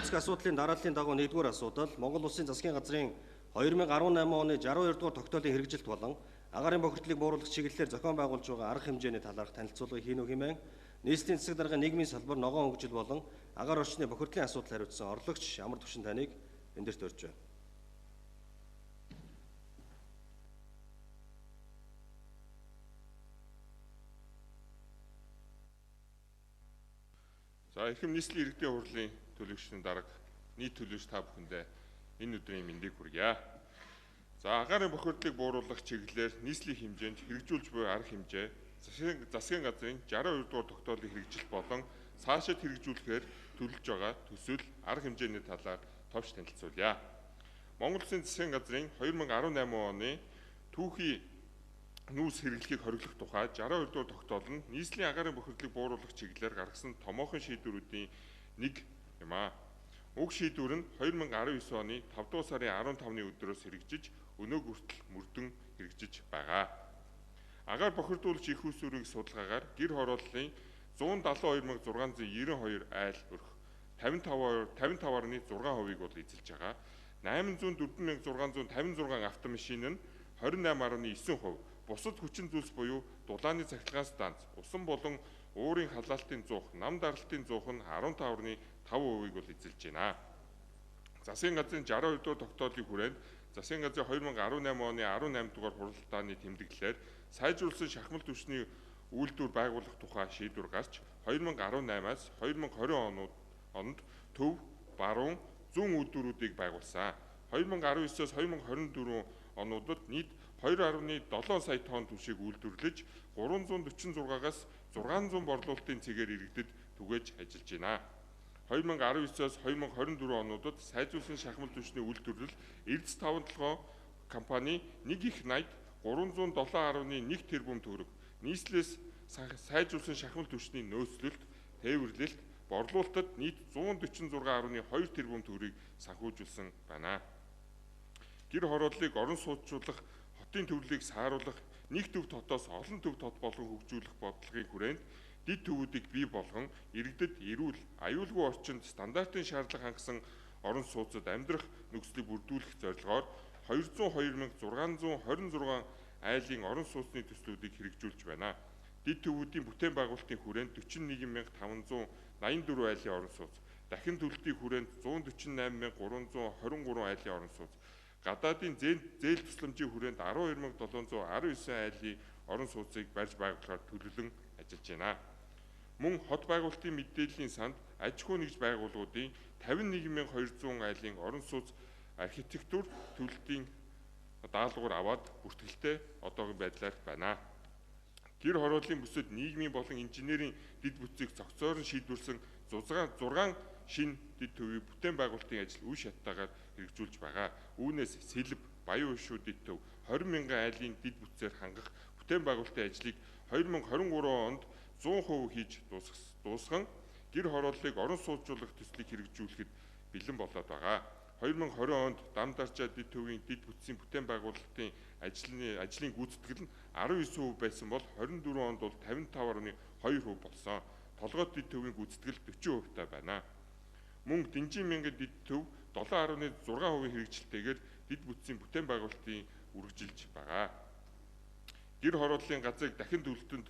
эцэг асуудлын дарааллын дагуу 1-р асуудал Монгол Улсын засгийн газрын 2018 оны 62-р тогтоолын хэрэгжилт болон агаарын бохирдлыг бууруулах чиглэлээр зохион байгуулж байгаа арга хэмжээний талаарх танилцуулгыг хийнү хэмээн нийслэлийн засаг даргын нийгмийн салбар ногоон хөгжил болон агаар орчны бохирдлын асуудал хариуцсан орлогч Амар Төвшин таныг эндэрт урьж байна. За эрхэм нийслэлийн иргэдийн хурлын төлөвчдийн дарга нийт төлөвч та бүхэндээ энэ өдрийн мэндийг хүргье. За агаарын бохирдлыг бууруулах чиглэлээр нийслэлийн хэмжээнд хэрэгжүүлж буй арга хэмжээ засгийн газрын 62-р тогтоолын хэрэгжилт болон цаашид хэрэгжүүлэхээр төлөвлөж байгаа төсөл арга хэмжээний талаар товч танилцуулъя. Монгол Улсын засгийн газрын 2018 оны түүхий нүүрс хэрэглэхийг хориглох тухай 62-р тогтоол нь нийслэлийн агаарын бохирдлыг бууруулах чиглэлээр гаргасан томоохон шийдвэрүүдийн нэг юм а. Уг шийдвэр нь 2019 оны 5 дугаар сарын 15-ны өдрөөс хэрэгжиж өнөө хүртэл мөрдөн хэрэгжиж байгаа. Агаар бохирдуулж их усүрийн судалгаагаар гэр хорооллын 172,692 айл өрх 55.6%-ийг бол эзэлж байгаа. 804,656 автомашин нь 28.9%, бусад хүчин зүйлс буюу дулааны цахилгаан станц, усан болон уурын халаалтын зуух, нам даралтын зуух нь 15.5%-ийг бол эзэлж байна. Засгийн газрын 62-р тогтоолын хүрээнд засгийн газрын 2018 оны 18 дугаар хуралдааны тэмдэглэлээр сайжруулсан шахмал түвшний үйлдвэр байгуулах тухай шийдвэр гарч 2018-аас 2020 онд төв, баруун, зүүн үйлдвэрүүдийг байгуулсан. 2019-өөс 2024 онуудад нийт 2.7 сая тонн түвшийг үйлдвэрлэж 346-аас 600 борлуулалтын цэгээр иргэдэд түгээж ажиллаж байна. 2019-өөс 2024 онуудад сайжруулсан шахмал түвшний үйлдвэрлэл Эрдэс 57 компани 1 их 80 307.1 тэрбум төгрөг нийслэлээс сайжруулсан шахмал түвшний нөөцлөлт, тээвэрлэлт, борлуулалтад нийт 146.2 тэрбум төгрөгийг санхүүжүүлсэн байна. Гэр хорооллыг орон сууцчлах, хотын төвлөлийг сааруулах, нэг төв хотоос олон төв тот болгон хөгжүүлэх бодлогын хүрээнд дид төвүүдийг бий болгон иргэдэд эрүүл, аюулгүй орчинд стандартын шаардлага хангасан орон сууцад амьдрах нөхцөлийг бүрдүүлэх зорилгоор 202,626 айлын орон сууцны төслүүдийг хэрэгжүүлж байна. Дид төвүүдийн бүтээн байгуулалтын хүрээнд 41,584 айлын орон сууц, дахин төлөлтийн хүрээнд 148,323 айлын орон сууц, гадаадын зээл тусламжийн хүрээнд 12,719 айлын орон сууцыг барьж байгуулахаар төлөвлөн ажиллаж байна. Мөн хот байгуулалтын мэдээллийн санд аж ахуй нэгж байгууллагуудын 51,200 айлын орон сууц архитектур төлөлтийн даалгавар аваад бүртгэлтэй одоогийн байдлаар байна. Гэр хорооллын бүсэд нийгмийн болон инженерийн дид бүтцийг цогцоор нь шийдвэрлсэн 6 шинэ дид төвийн бүтээн байгуулалтын ажил үе шаттайгаар хэрэгжүүлж байгаа. Үүнээс Сэлб, Баян Ушуу дид төв 20,000 айлын дид бүтцээр хангах бүтээн байгуулалтын ажлыг 2023 онд 100% хийж дуусган гэр хорооллыг орон сууцжуулах төслийг хэрэгжүүлэхэд бэлэн болоод байгаа. 2020 онд Дамдарчаа дид төвийн дид бүтцийн бүтээн байгуулалтын ажлын гүйцэтгэл нь 19% байсан бол 24 онд бол 55.2% болсон. Толгойд дид төвийн гүйцэтгэл 40% таа байна. Мөн Дэнжин мянган дид төв 7.6% хэрэгжилтэйгээр дид бүтцийн бүтээн байгуулалтын үргэлжилж байгаа. Гэр хорооллын газрыг дахин төлөлтөнд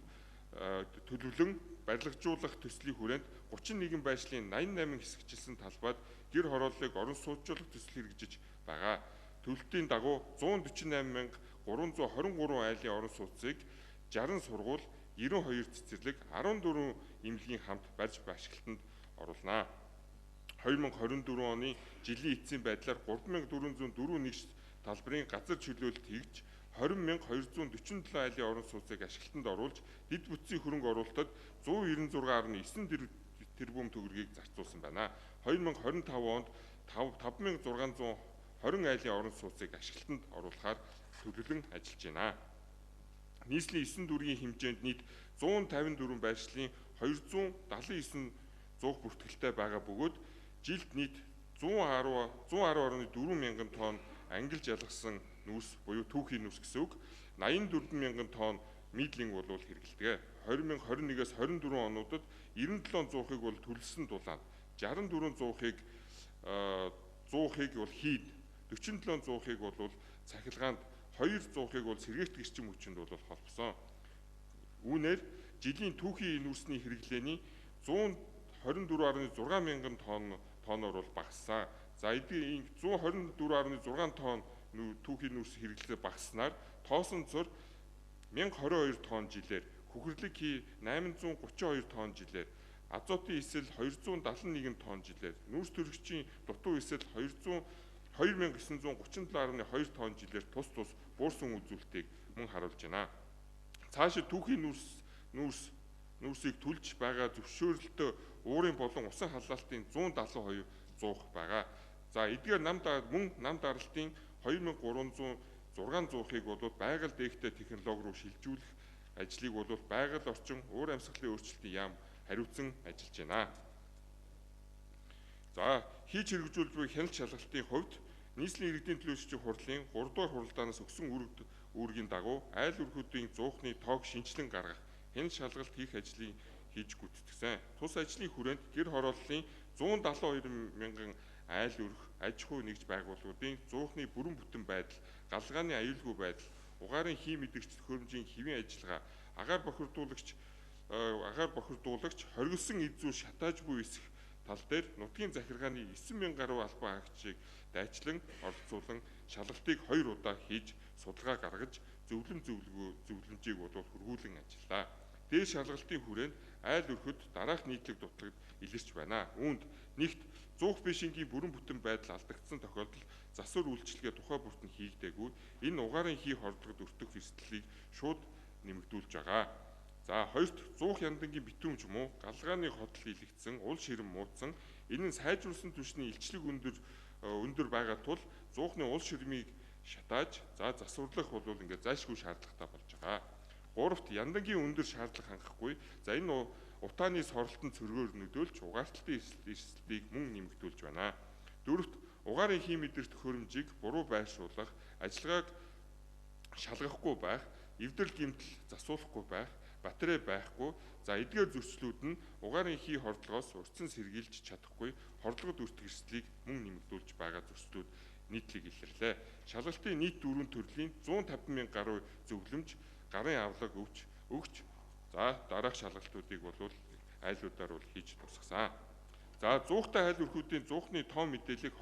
төлөвлөн барилгажуулах төслийн хүрээнд 31 байршлын 88 хэсэгчилсэн талбайд гэр хорооллыг орон сууцжуулах төсөл хэрэгжиж байгаа. Төлөлтийн дагуу 148,323 айлын орон сууцыг 60 сургууль, 92 цэцэрлэг, 14 эмнэлгийн хамт барьж ашиглалтанд оруулнаа. 2024 оны жилийн эцсийн байдлаар 3,404 нэгж талбарын газар чөлөөлөлт хийж 20,247 айлын орон сууцыг ашиглалтанд оруулж дид бүтцийн хөрөнгө оруулалтад 196.9 тэрбум төгрөгийг зарцуулсан байна. 2025 онд 5,620 айлын орон сууцыг ашиглалтанд оруулахаар төлөвлөн ажиллаж байна. Нийслэлийн 9 дүргийн хэмжээнд нийт 154 байршлын 279 зуух бүртгэлтэй байгаа бөгөөд жилд нийт 110.4 мянган тонн ангилж ялгсан нүүрс буюу түүхий нүүрс гэсэн үг, 84 мянган тонн мийдлинг бол хэрэгэлдэг. 2021-ээс 24 онуудад 97 зуухыг бол төлсөн дулаан, 64 зуухыг 100-ыг бол heid, 47 100-ыг бол цахилгаанд, 200-ыг бол сэргээгт гэрчим хүчинд бол холбосон. Үүнээр жилийн түүхийн нүүрсний хэрэглээний 124.6 мянган тонноор бол багассан. За эдгээр 124.6 тонн түүхийн нүүрс хэрэглээ багаснаар тоосон зур 1022 тонн жилээр, хөхрлөг хий 832 тонн жилээр, азотын эсэл 271 тонн жилээр, нүүрс төрөгчийн дутуу эсэл 2937.2 тонн жилээр тус буурсан үзүүлэлтийг мөн харуулж байна. Цаашид түүхийн нүүрсийг түлж байгаа зөвшөөрөлтөө уурын болон усан халаалтын 172 зуух байгаа. За эдгээр нам даралтын 2306 зуухыг бол байгаль дээгтэй технологи руу шилжүүлэх ажлыг бол байгаль орчин уур амьсгалын өөрчлөлтийн яам хариуцсан ажиллаж байна. За хийж хэрэгжүүлж буй хяналт шалгалтын хувьд нийслэлийн иргэдийн төлөөлөгчийн хурлын 3 дугаар хуралдаанаас өгсөн үүргийн дагуу айл өрхүүдийн зуухны тоог шинжилэн гаргах, хяналт шалгалт хийх ажлыг хийж гүйцэтгэсэн. Тус ажлын хүрээнд гэр хорооллын 172 мянган айл өрх, аж ахуй нэгж байгууллагуудын зуухны бүрэн бүтэн байдал, галгааны аюулгүй байдал, угаарын хий мэдэгч төхөөрөмжийн хэвийн ажиллагаа, агаар бохирдуулагч хоригдсон эд зүйл шатааж буй эсэх тал дээр нутгийн захиргааны 9,000 гаруй албан хаагчийг дайчлан оролцуулан шалгалтыг 2 удаа хийж судалгаа гаргаж зөвлөмжийг хөргүүлэн ажиллаа. Дээр шалгалтын хүрээнд айл өрхөд дараах нийтлэг дутлагд илэрч байна. Үүнд нэгт зуух бишингийн бүрэн бүтэн байдал алдагдсан тохиолдолд засвар үйлчилгээ тухай бүрт нь хийгдээгүй. Энэ угаарын хий хордлогод өртөх эрсдлийг шууд нэмэгдүүлж байгаа. За хоёрт зуух яндангийн битүүмж муу, галгааны хотол хийлэгдсэн, ул ширэн муудсан. Энэ нь сайжруулсан түвшний илчлэг өндөр байгаа тул зуухны ул ширмийг шатааж, засварлах бол ингээд зайлшгүй шаардлагатай болж байгаа. Гуравт яндангийн өндөр шаардлага хангахгүй. За энэ утааны соролтон цөргөөр нөдөөлж угаарталтын эрсдлийг мөн нэмэгдүүлж байна. Дөрөвт угаарын хий мэдэрх төхөөрөмжийг буруу байршуулах, ажиллагааг шалгахгүй байх, эвдрэл гэмтэл засуулахгүй байх, батарей байхгүй. За эдгээр зөрчлүүд нь угаарын хий хордлогоос урьдчилан сэргийлж чадахгүй, хордлогод өртөх эрсдлийг мөн нэмэгдүүлж байгаа зөрчлүүд нийтлэг илэрлээ. Шалгалтын нийт дөрвөн төрлийн 150 мянга гаруй зөвлөмж, гарын авлага өгч дараах шалгалтуудыг бол айлуудаар хийж тусгасан. За зуухтай айл өрхүүдийн зуухны тоон мэдээллийг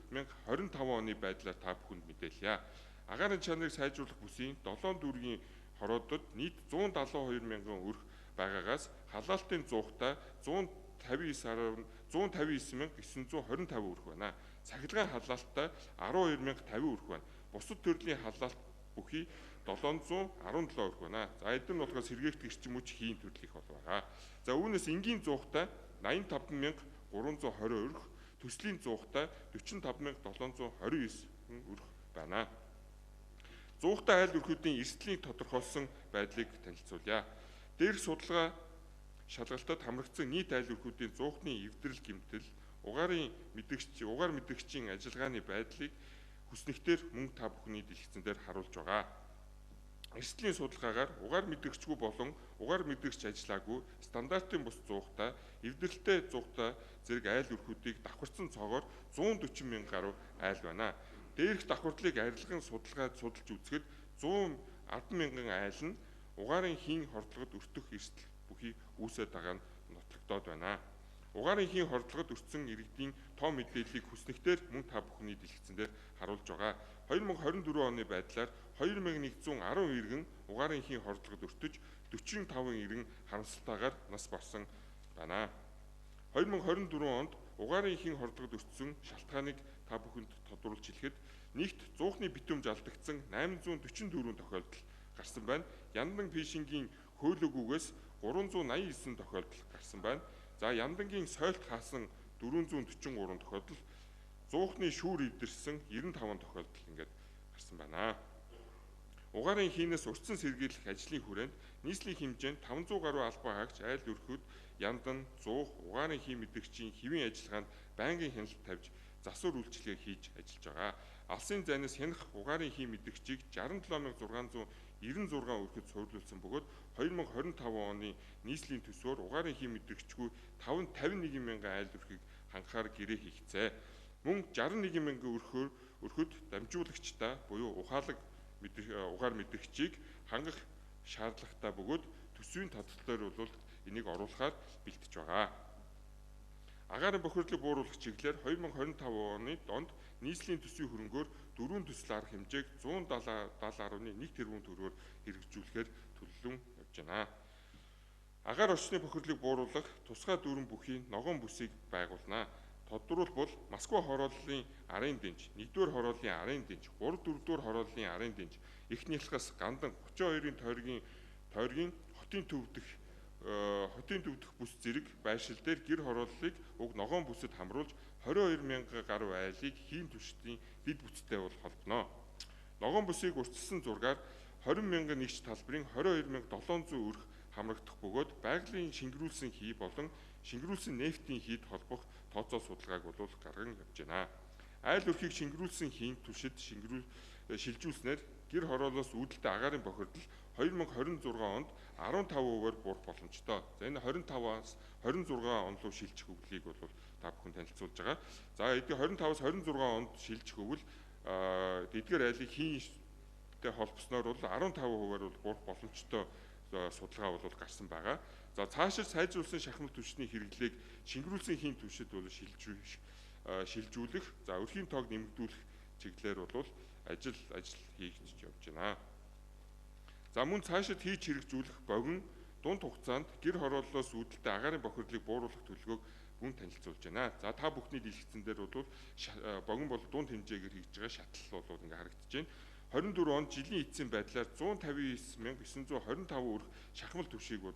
2025 оны байдлаар та бүхэнд мэдээлье. Агаарын чанарыг сайжруулах бүсийн 7 дүүргийн хороодод нийт 172 мянган өрх байгаагаас халаалтын зуухтай 159,925 өрх байна. Цахилгаан халаалттай 12,050 өрх байна. Бусад төрлийн халаалт бүхий 717 өрх байна. За эдгээр нь болохоор сэргээгт гэрчим хүч хийн төрлийнх бол байгаа. За үүнээс энгийн зуухтай 85,320 өрх, төслийн зуухтай 45,729 өрх байна. Зуухтай айл өрхүүдийн эрсдлийг тодорхойлсон байдлыг танилцуулъя. Дээрх судалгаа шалгалтад хамрагдсан нийт айл өрхүүдийн зуухны эвдрэл гэмтэл, угаар мэдэгчийн ажиллагааны байдлыг хүснэгтээр мөн та бүхний дэлгэцэн дээр харуулж байгаа. Эрсдлийн судалгаагаар угаар мэдэгчгүй болон угаар мэдэгч ажиллаагүй стандартын бус зуухтай, эвдрэлтэй зуухтай зэрэг айл өрхүүдийг давхарсан цоогоор 140 мянга гаруй айл байна. Дээрх давхардлыг арилган судалж үзэхэд 110 мянган айл нь угаарын хийн хордлогод өртөх эрсдэл бүхий үүсээд байгаа нь нотлогдоод байна. Угаарын хийн хордлогод өртсөн иргэдийн тоо мэдээллийг хүснэгтээр мөн та бүхний дэлгэцэн дээр харуулж байгаа. 2024 оны байдлаар 2110 иргэн угаарын хийн хордлогод өртөж 45 иргэн харамсалтайгаар нас барсан байна. 2024 онд угаарын хийн хордлогод өртсөн шалтгааныг та бүхэнд тодруулж хэлэхэд нэгт зуухны битүүмж алдагдсан 844 тохиолдол гарсан байна. Яндан фишингийн хөөлөгүүгээс 389 тохиолдол гарсан байна. За яндангийн сойлт хаасан 443 тохиолдол, зуухны шүүр эвдэрсэн 95 тохиолдол ингээд гарсан байна. Угаарын хийнээс урьдчилан сэргийлэх ажлын хүрээнд нийслэлийн хэмжээнд 500 гаруй албан хаагч айл өрхүүд яндан, зуух, угаарын хий мэдэгчийн хэвийн ажиллагаанд байнгын хяналт тавьж засвар үйлчилгээ хийж ажиллаж байгаа. Алсын зайнаас хянах угаарын хий мэдэгчийг 67696 өрхөд суйрлуулсан бөгөөд 2025 оны нийслэлийн төсвөөр угаарын хий мэдэгчгүй 551 мянган айл өрхийг хангахаар гэрээ хийгцээ. Мөн 61 мянган өрхөд дамжуулагчдаа буюу угаар мэдрэгчийг хангах шаардлагатай бөгөөд төсвийн татвар бол энийг оруулахаар бэлтэж байгаа. Агаарын бохирдлыг бууруулах чиглэлээр 2025 оны донд нийслэлийн төсвийн хөрөнгөөр 4 төсөл арга хэмжээг 170.1 тэрбум төгрөгөөр хэрэгжүүлэхээр төлөвлөн явж байна. Агаар орчны бохирдлыг бууруулах тусгай дүрэн бүхий ногоон бүсийг байгуулнаа. Тодорхойлбол Москва хорооллын арын дэнж, 1-р хорооллын арын дэнж, 3-4-р хорооллын арын дэнж, их нялхас гандан 32-ын тойргийн хотын төвдөх бүс зэрэг байшил дээр гэр хорооллыг уг ногоон бүсэд хамруулж 22 мянга гаруй айлыг хийн түвшний дэд бүтцтэй бол холбоно. Ногоон бүсийг урьдчилсан зургаар 20 мянган нэгж талбарын 22,700 өрх хамрагдах бөгөөд байгалийн шингэрүүлсэн хий болон шингэрүүлсэн нефтийн хийд холбох тооцоо судалгааг бол гарган явж байна. Айл өрхийг шингэрүүлсэн хийн түвшид шилжүүлснээр гэр хороолоос үүдэлтэй агаарын бохирдол 2026 онд 15%-аар буурах боломжтой. За энэ 25-аас 26 он руу шилжих үглийг бол та бүхэн танилцуулж байгаа. За эдгээр 25-аас 26 онд шилжих үгэл эдгээр айлыг хийнтэй холбосноор бол 15%-аар бол буурах боломжтой судалгаа бол гарсан байгаа. За цаашид сайжруулсан шахмал түвшний хэрэглээг шингэрүүлсэн хийн түвшид бол шилжүүлэх, за өрхийн тоог нэмэгдүүлэх чиглэлээр бол ажил хийж явж байна. За мөн цаашид хийж хэрэгжүүлэх богино дунд хугацаанд гэр хорооллоос үүдэлтэй агаарын бохирдлыг бууруулах төлөвлөгөөг мөн танилцуулж байна. За та бүхний дэлгэцэн дээр бол богино бол дунд хэмжээгээр хийж байгаа шатлал бол ингээ харагдаж байна. 24 онд жилийн эцсийн байдлаар 159,925 өрх шахмал түвшийг бол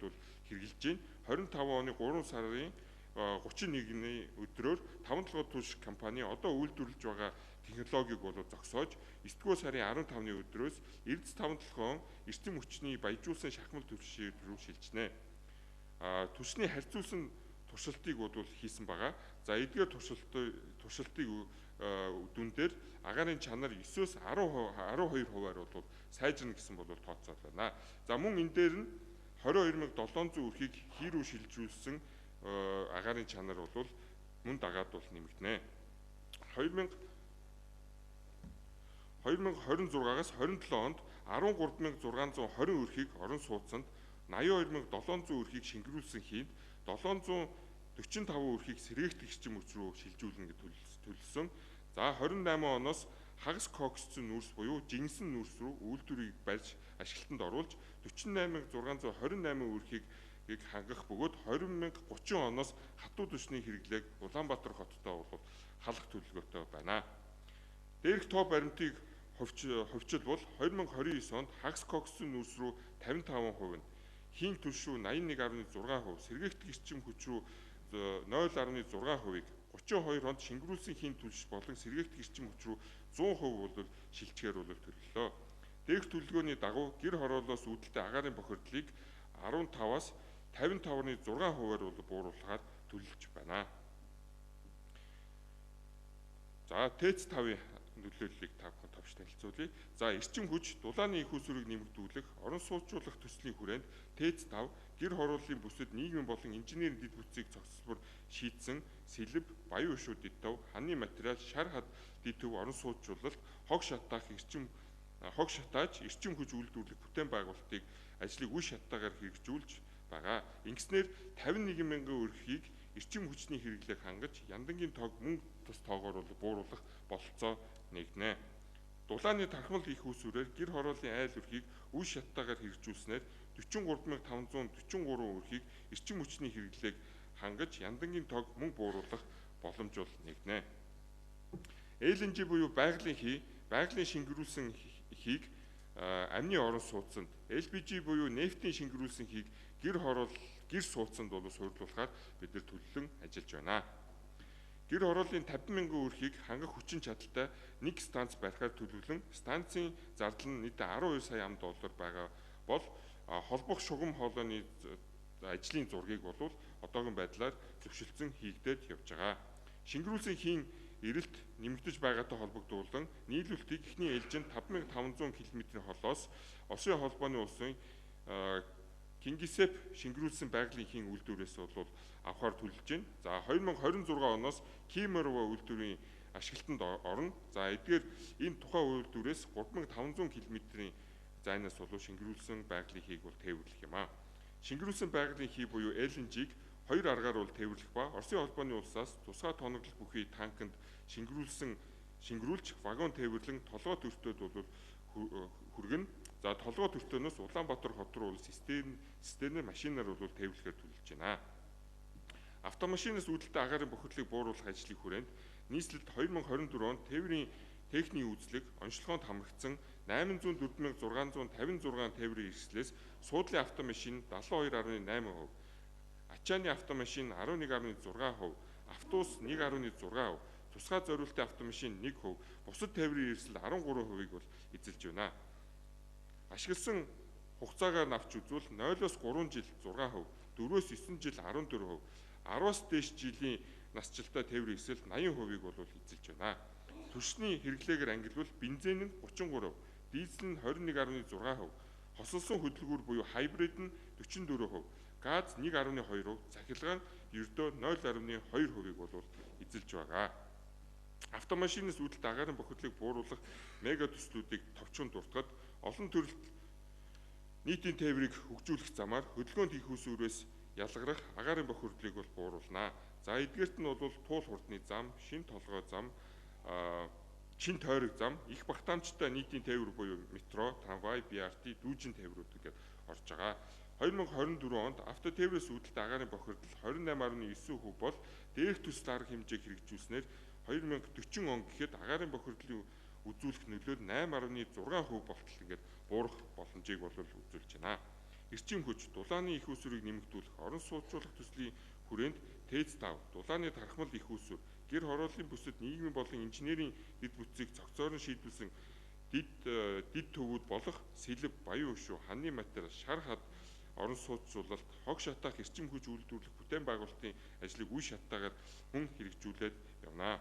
хэрэгжилж байна. 25 оны 3 сарын 31-ний өдрөөр 5 толгой түвш компани одоо үйлдвэрлэж байгаа технологиг бол зогсоож 9-р сарын 15-ны өдрөөс Эрдэс 5 толгойн эрчим хүчний баяжуулсан шахмал түвшийг рүү шилжинэ. Түвшний харьцуулсан туршилтыг бол хийсэн байгаа. За эдгээр туршилтыг дүн дээр агаарын чанар 9-өөс 12%-аар бол сайжирна гэсэн бол тооцоол байна. За мөн энэ дээр нь 22,700 өрхийг хий рүү шилжүүлсэн агаарын чанар бол мөн дагаад бол нэмэгдэнэ. 2026-аас 27 онд 13,620 өрхийг орон сууцанд, 82,700 өрхийг шингэрүүлсэн хийн, 745 өрхийг сэргээгт эрчим хүч рүү шилжүүлнэ гэж төлөвлөсөн. За 28 оноос хагас коксцсон нүрс буюу жинсэн нүрс рүү үйлдвэрийг барьж ашиглалтанд оруулж 48,628 өрхийг хангах бөгөөд 2030 оноос хатуу түвшний хэрэглээг Улаанбаатар хоттой бол халах төлөвлөгөөтэй байна. Дээрх тоо баримтыг хувьчил бол 2029 онд хагас коксцсон нүрс рүү 55%, хийн түвш рүү 81.6%, сэргээгт эрчим хүч рүү 0.6%-ийг 32 онд шингэрүүлсэн хийн түвш болон сэргээгт эрчим хүч рүү 100% бол шилжихээр бол төлөвлөлөө. Дээрх төлөвлөгөөний дагуу гэр хороолоос үүдэлтэй агаарын бохирдлыг 15-аас 55.6%-аар бол бууруулахаар төлөвлөж байна. За ТЭЦ 5-ын нөлөөллийг та бүхэн товч танилцуулъя. За эрчим хүч, дулааны их усүрийг нэмэгдүүлэх, орон сууцруулах төслийн хүрээнд ТЭЦ 5 гэр хорооллын бүсэд нийгмийн болон инженерийн дэд бүтцийг цогцлбор шийдсэн сэлб, баян өшөө дэд төв, ханы материал, шар хад дэд төв орон сууцруулалт, хог шатааж эрчим хүч үйлдвэрлэх бүтээн байгуулалтыг ажлыг үе шаттайгаар хэрэгжүүлж байгаа. Ингэснээр 51 мянган өрхийг эрчим хүчний хэрэглээг хангаж яндангийн тоог мөн тус тоогоор бол бууруулах бололцоо нэгнэ. Дулааны тархимал их усүрээр гэр хорооллын айл өрхийг үе шаттайгаар хэрэгжүүлснээр 43,543 өрхийг эрчим хүчний хэрэглээг хангаж яндангийн тоог мөн бууруулах боломж бол нэгнэ. LNG буюу байгалийн шингэрүүлсэн хийг амны орон сууцанд, LPG буюу нефтийн шингэрүүлсэн хийг гэр сууцанд бол суйрлуулахаар бид нар төлөвлөн ажиллаж байна. Гэр хорооллын 50 мянган өрхийг хангах хүчин чадалтай нэг станц барихаар төлөвлөн станцын зардал нь нийт 12 сая ам доллар байгаа бол холбох шугам хоолойны ажлын зургийг бол одоогийн байдлаар зөвшөлдсөн хийгдээд явж байгаа. Шингэрүүлсэн хийн эрэлт нэмэгдэж байгаатай холбогдуулан нийлүүлэлтийг эхний ээлжинд 5500 км-ийн холоос Осын холбооны улсын Кингисепп шингэрүүлсэн байгалийн эхийн үйлдвэрээс бол авахар төлөж байна. За 2026 оноос Кемерово үйлдвэрийн ашиглалтанд орно. За эдгээр энэ тухайн үйлдвэрээс 3500 км-ийн зайнаас болов шингэрүүлсэн байгалийн эхийг бол тээвэрлэх юм а. Шингэрүүлсэн байгалийн хий буюу LNG-г хоёр аргаар бол тээвэрлэх ба Оросын холбооны улсаас тусгай тоноглох бүхий танкнд шингэрүүлж вагон тээвэрлэн толгой төртөд бол хүргэнэ. За толгой төртөнөөс Улаанбаатар хот руу системээр машинаар бол тээвэрлэхээр төлөвлөж байна. Автомашинаас үүдэлтэй агаарын бохирдлыг бууруулах ажлын хүрээнд нийслэлд 2024 онд тээврийн техникийн үйлчлэг онцлогоонд хамрагдсан 804,656 тээврийн хэрэгслээс суудлын автомашин 72.8%, ачааны автомашин 11.6%, автобус 1.6%, тусгай зориултын автомашин 1%, бусад тээврийн хэрэгсэл 13%-ийг бол эзэлж байна. Ашигласан хугацаагаар навч үзвэл 0-оос 3 жил 6%, 4-өөс 9 жил 14%, 10-аас дээш жилийн насжилттай тээврийн хэрэгсэл 80%-ийг бол эзэлж байна. Түвшний хэрэглээгээр ангилвал бензин нь 33%, дизель нь 21.6%, хосолсон хөдөлгүүр буюу хайбрид нь 44%, газ 1.2%, цахилгаан нь ердөө 0.2%-ийг бол эзэлж байгаа. Автомашинаас үүдэлтэй агаарын бохирдлыг бууруулах мега төслүүдийг товчхон дуртахад олон төрөлт нийтийн тээврийг хөгжүүлэх замаар хөдөлгөөнд хийх усүрээс ялгарах агаарын бохирдлыг бол бууруулнаа. За эдгээрт нь бол туул хурдны зам, шин толгой зам, шин тойрог зам, их багтаамжтай нийтийн тээвэр буюу метро, трамвай, BRT, дүүжин тээврүүд ингээд орж байгаа. 2024 онд автотээврээс үүдэлтэй агаарын бохирдол 28.9% бол дээрх төсөл арга хэмжээг хэрэгжүүлснээр 2040 он гэхэд агаарын бохирдлын үзүүлэх нөлөө 8.6% болтол ингээд буурах боломжийг бол үзүүлж байна. Эрчим хүч, дулааны их усүрийг нэмэгдүүлэх, орон сууцруулах төслийн хүрээнд ТЭЦ-5, дулааны тархмал их усүр, гэр хорооллын бүсэд нийгмийн болон инженерийн дэд бүтцийг цогцоор нь шийдвэрлсэн дид төвүүд болох сэлб, баян өшөө, ханы материал, шар хад, орон сууцруулалт, хог шатаах, эрчим хүч үйлдвэрлэх бүтээн байгуулалтын ажлыг үе шаттайгаар мөн хэрэгжүүлээд явна.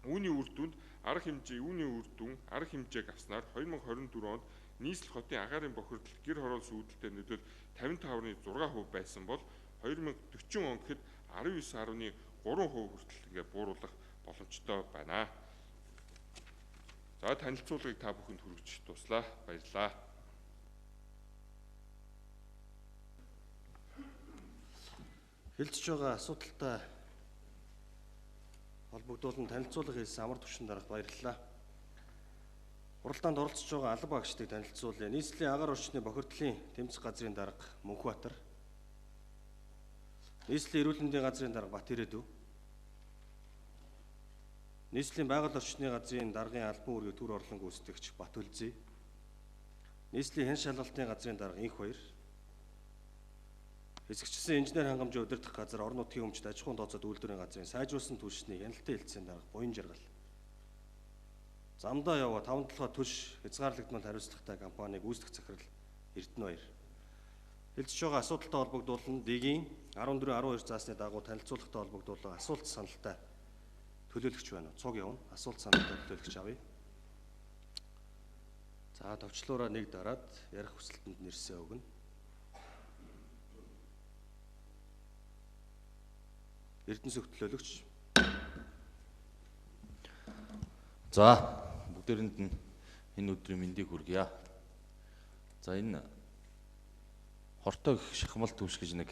Үүний үр дүнд арга хэмжээг авснаар 2024 онд нийслэл хотын агаарын бохирдол гэр хорооллын үүдэлтэй нөлөөлөл 55.6% байсан бол 2040 он гэхэд 19.3% хүртэл ингээд бууруулах боломжтой байна. За танилцуулгыг та бүхэнд хүргэж туслаа. Баярлалаа. Хэлж байгаа асуудалтай холбогдуулан танилцуулга хийсэн амар түвшин дарга баярлалаа. Уралдаанд оролцож байгаа алба багштыг танилцуулъя. Нийслэлийн агаар орчны бохирдлын тэмцэх газрын дарга Мөнхбаатар, нийслэлийн эрүүл мэндийн газрын дарга Батирэдү, нийслэлийн байгаль орчны газрын даргын албан үүргийг төр орлон гүйцэтгэгч Батүлзий, нийслэлийн хэн шалгалтын газрын дарга Инхбаяр, хэсэгчсэн инженер хангамжийн удирдах газар орон нутгийн өмчт аж ахуйн тооцоод үйлдвэрийн газрын сайжруулсан түлшний хяналтын хэлтсийн дарга Буян Жаргал, замдаа яваа 5 толгой түлш хязгаарлагдмал хариуцлагатай компаниг гүйцэтгэх захирал Эрдэнэбаяр. Хэлж байгаа асуудалтай холбогдуулан Дэгийн 14-12 заасны дагуу танилцуулгатай холбогдуулан асуулт саналтай төлөөлөгч байна. Цуг явна. Асуулт саналтай төлөөлөгч авъя. За товчлуураа нэг дараад ярих хүсэлтэнд нэрсээ өгнө. Эрдэнэсүх төлөөлөгч. За бүгдээрэнд нь энэ өдрийн мэндийг хүргье. За энэ хортой их шахмал түвш гэж нэг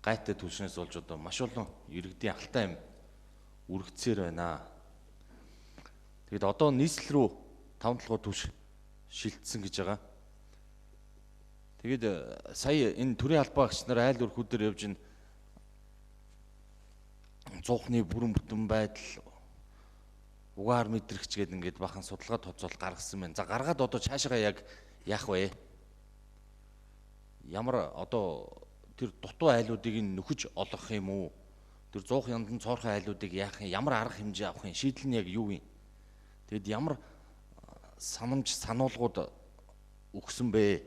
гайтай түвшнээс болж одоо маш олон иргэдийн алтай юм үргэлжсээр байна. Тэгэд одоо нийслэл рүү 5 толгой түвш шилжсэн гэж байгаа. Тэгэд сая энэ төрийн албаа агч нар айл өрхүүдээр явж ин цуухны бүрэн бүтэн байдал угаар мэдрэгч гээд ингээд бахан судалгаа тоцоол гаргасан байна. За гаргаад одоо цаашаа яг яах вэ? Ямар одоо тэр дутуу айлуудыг нөхөж олгох юм уу? Тэр 100 яндан цоорхон айлуудыг яах юм? Ямар арга хэмжээ авах юм? Шийдэл нь яг юу юм? Тэгэд ямар санамж сануулгууд өгсөн бэ?